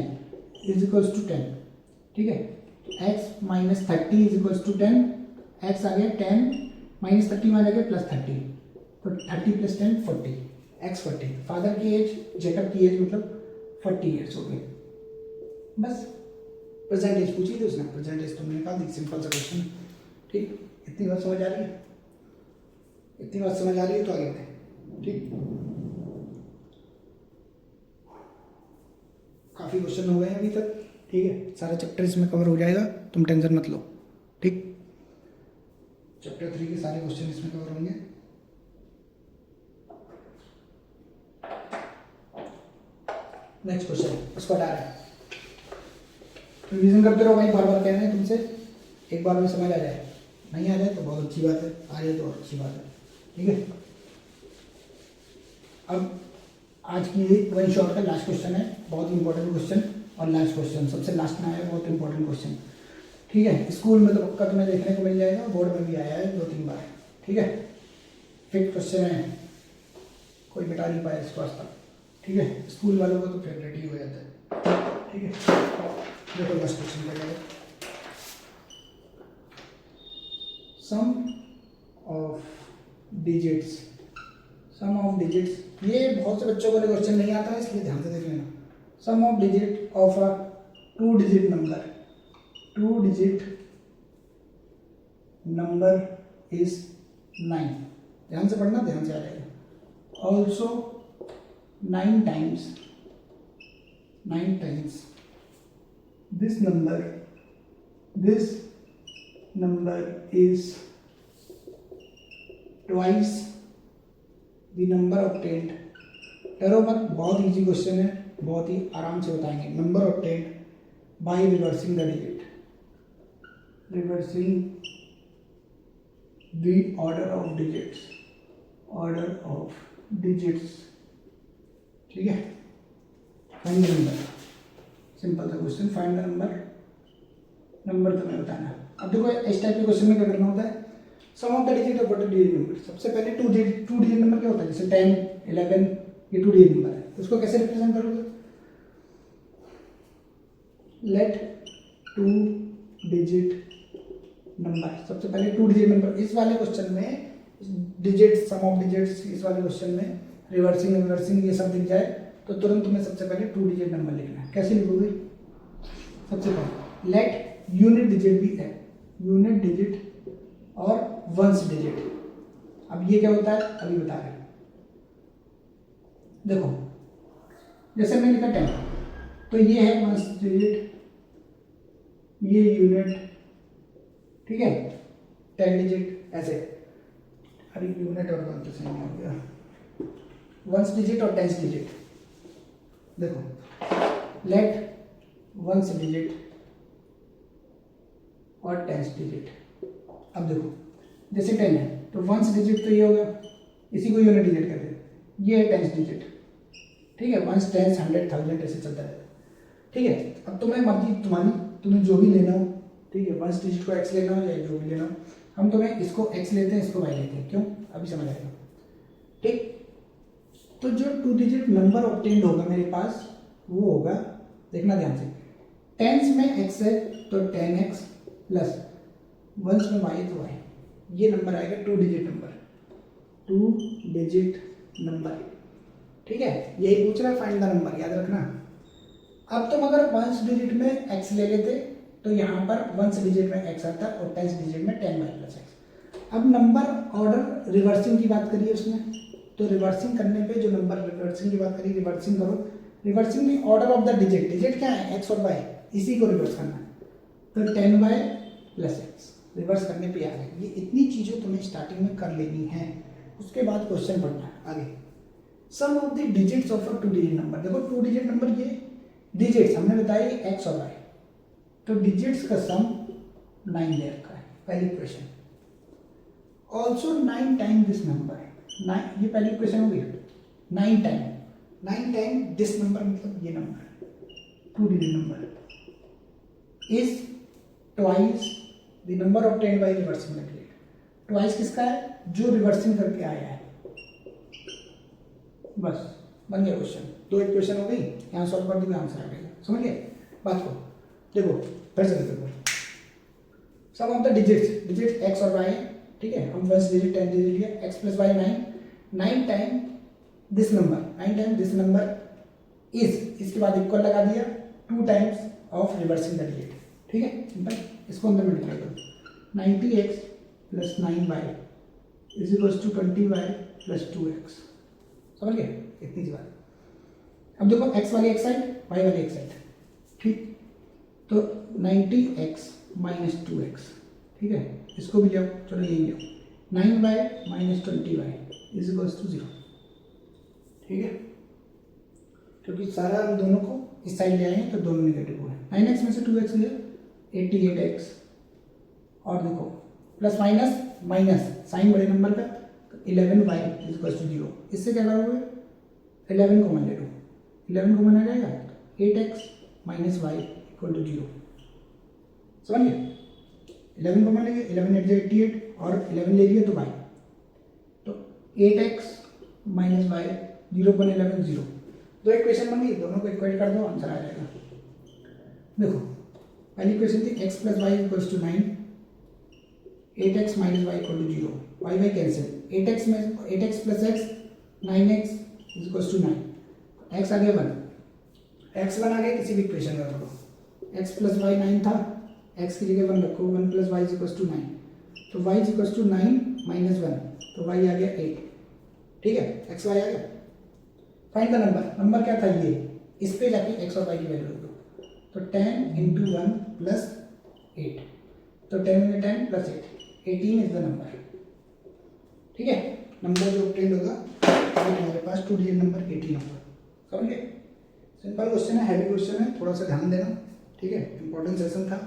इज इक्वल टू 10, ठीक है। x minus 30 is equal to 10, x आ गया 10 माइनस 30 में आ गया +30, तो 30 + 10 40, x 40। फादर की एज, जेकब की एज मतलब 40 ईयर्स हो गए। बस प्रेजेंट एज पूछी थी उसने, प्रेजेंट एज तुमने निकाल दी, सिंपल सा क्वेश्चन, ठीक। इतनी बात समझ आ रही है, इतनी बात समझ आ रही है तो आगे बढ़े, ठीक। काफ़ी क्वेश्चन हो गए हैं अभी तक, ठीक है। सारा चैप्टर इसमें कवर हो जाएगा, तुम टेंशन मत लो, ठीक। चैप्टर 3 के सारे क्वेश्चन इसमें कवर होंगे। नेक्स्ट क्वेश्चन, उसको हटा रहे हैं, रिवीजन करते रहो भाई, बार बार कह रहे हैं तुमसे, एक बार में समझ आ जाए। नहीं आ जाए तो बहुत अच्छी बात है, आ जाए तो और अच्छी बात है, ठीक है। अब आज की वन शॉट का लास्ट क्वेश्चन है, बहुत इंपॉर्टेंट क्वेश्चन और लास्ट क्वेश्चन, सबसे लास्ट में आया, बहुत इंपॉर्टेंट क्वेश्चन, ठीक है। स्कूल में तो पक्का तुम्हें देखने को मिल जाएगा, बोर्ड में भी आया है 2-3 बार, ठीक है। फिक्स क्वेश्चन है, कोई मिटा नहीं पाया इसको आज तक, ठीक है। स्कूल वालों को तो फेवरेट ही हो जाता है, ठीक है। देखो लास्ट क्वेश्चन क्या है, sum of digits, sum of digits, ये बहुत से बच्चों को क्वेश्चन नहीं आता है, इसलिए ध्यान से देख लेना। Sum of digit of a 2 digit number, 2 digit number is 9, ध्यान से पढ़ना, ध्यान से आ जाएगा। Also 9 times this number is twice the number obtained, डरो मत, बहुत इजी क्वेश्चन है, बहुत ही आराम से बताएंगे। Number obtained by reversing the digit, reversing the order of digits, ठीक है। फाइंड द नंबर, सिंपल सा क्वेश्चन, फाइंड द नंबर तुम्हें बताना। अब देखो इस टाइप के क्वेश्चन में क्या करना होता है, sum of the digit of what digit number. सबसे पहले 2 डिजिट नंबर क्या होता है, जैसे 10 11 ये 2 डिजिट नंबर है, तो उसको कैसे रिप्रेजेंट करोगे, लेट 2 डिजिट नंबर, सबसे पहले 2 डिजिट नंबर। इस वाले क्वेश्चन में डिजिट, सम ऑफ डिजिट्स, इस वाले क्वेश्चन में रिवर्सिंग ये सब दिख जाए तो तुरंत तुम्हें सबसे पहले 2 डिजिट नंबर लिखना है। कैसे लिखोगे, सबसे पहले लेट यूनिट डिजिट भी है, यूनिट डिजिट और वंस डिजिट। अब ये क्या होता है अभी बता रहे हैं। देखो जैसे मैंने लिखा 10, तो ये है वंस डिजिट, ये यूनिट, ठीक है, 10 डिजिट ऐसे। अरे यूनिट और वन तो सेम हो गया, वंस डिजिट और 10 डिजिट। देखो लेट वंस डिजिट और 10 डिजिट। अब देखो जैसे 10 है तो वंस डिजिट तो ये हो गया, इसी को यूनिट डिजिट कहते हैं, ये है 10 डिजिट, ठीक है, वंस, 10, 100, 1000 ऐसे चलता रहता है, ठीक है। अब तुम्हें मर्जी तुम्हारी, तुम्हें जो भी लेना हो, ठीक है, वंस डिजिट को एक्स लेना हो या जो भी लेना हो, हम तुम्हें इसको एक्स लेते हैं, इसको वाई लेते हैं, क्यों अभी समझ आएगा, ठीक। तो जो 2 डिजिट नंबर ऑब्टेन्ड होगा मेरे पास वो होगा, देखना ध्यान से, टेंस में एक्स है तो 10x प्लस वंस में वाई तो वाई, ये नंबर आएगा 2 डिजिट नंबर, 2 डिजिट नंबर, ठीक है। यही पूछ रहा है फाइंड द नंबर, याद रखना। अब तुम अगर वंस डिजिट में x ले लेते तो यहाँ पर वंस डिजिट में x आता और 10 डिजिट में 10y प्लस एक्स। अब नंबर ऑर्डर रिवर्सिंग की बात करिए उसने, तो रिवर्सिंग करने पे जो नंबर रिवर्सिंग की बात करिए, रिवर्सिंग करो, रिवर्सिंग में order of the digit, digit क्या है x और y, इसी को रिवर्स करना है, तो 10y प्लस एक्स रिवर्स करने पे आ गए। ये इतनी चीज़ें तुम्हें स्टार्टिंग में कर लेनी है, उसके बाद क्वेश्चन पढ़ना है आगे। Sum of the digits of a 2 digit number, देखो 2 डिजिट नंबर ये डिजिट्स हमने बताई x और y, तो डिजिट्स का सम 9 दे रखा है, पहली equation. Also 9 time this number, 9, ये पहली इक्वेशन हो गई, 9 टाइम दिस नंबर, मतलब ये number 2 digit number is twice the number obtained by reversing the digit. Twice किसका है, जो रिवर्सिंग करके आया है, बस बन गया क्वेश्चन। 2 इक्वेशन हो गई, यहाँ सॉल्व कर दूंगा, आंसर आ जाएगा, समझ गए बात को। देखो फिर से देखो, sum of the digits, digit x और y, ठीक है, हम फर्स्ट डिजिट 10 डिजिट लिया, x plus y 9 time this number, 9 time this number is, इसके बाद इक्वल लगा दिया, 2 times of reversing the digit, ठीक है, सिंपल। इसको अंदर में लिखा दो, 90x plus 9y is equals to 20y plus 2x, समझ गए इतनी सी बात। अब देखो x वाली एक साइड, y वाली एक साइड, ठीक, तो 90x माइनस 2x, ठीक है, इसको भी ले आओ, चलो यही ले आओ, 9y minus 20y is equals to 0, ठीक है, क्योंकि सारा हम दोनों को इस साइड ले आए हैं तो दोनों नेगेटिव हुए। 9x में से 2x लिया, 88x, और देखो प्लस माइनस माइनस साइन बड़े नंबर का, तो 11y इज इक्वल्स टू 0, इससे क्या करोगे, 11 को मान ले लो, 11 को माना जाएगा, 8x minus y equal to 0, समझ गए। 11 को मान लेंगे, 11 8 88 और 11 ले लिए तो y, तो 8x माइनस वाई 0 पर 11 0, दो इक्वेशन बन गई, दोनों को इक्वेट कर दो, आंसर आ जाएगा। देखो पहली इक्वेशन थी x plus y equals to 9, 8x minus y equal to 0, y y cancel, 8x में 8x plus x 9x is equals to 9, x आ गया 1, x 1 आ गया, किसी भी इक्वेशन का करो, x प्लस वाई 9 था, x की जगह 1 रखो, 1 plus y is equals to 9, तो y is equals to 9 minus 1, तो y आ गया 8, ठीक है, x y आ गया। फाइंड द नंबर, नंबर क्या था ये, इस पे जाके x और y की वैल्यू दो, तो 10 इंटू 1 प्लस 8, तो 10 में 10 प्लस 8, 18 इज द नंबर, ठीक है। नंबर जो ऑब्टेन्ड होगा वो हमारे पास 2 डिजिट नंबर 18 होगा, समझ गए। सिंपल क्वेश्चन है, हैवी क्वेश्चन है, थोड़ा सा ध्यान देना, ठीक है, इंपॉर्टेंट सेशन था,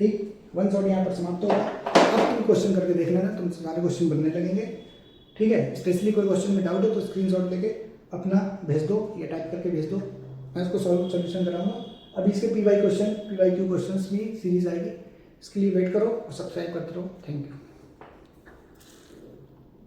ठीक। 1 शॉट यहाँ पर समाप्त होगा। अब तुम क्वेश्चन करके देख लेना, तुम सारे क्वेश्चन बनने लगेंगे, ठीक है। स्पेशली कोई क्वेश्चन में डाउट हो तो स्क्रीनशॉट लेके अपना भेज दो या टाइप करके भेज दो, मैं इसको सोल्यूशन कराऊंगा। अभी इसके PY क्वेश्चन, PYQ क्वेश्चन भी सीरीज आएगी, इसके लिए वेट करो और सब्सक्राइब करते रहो। Thank you.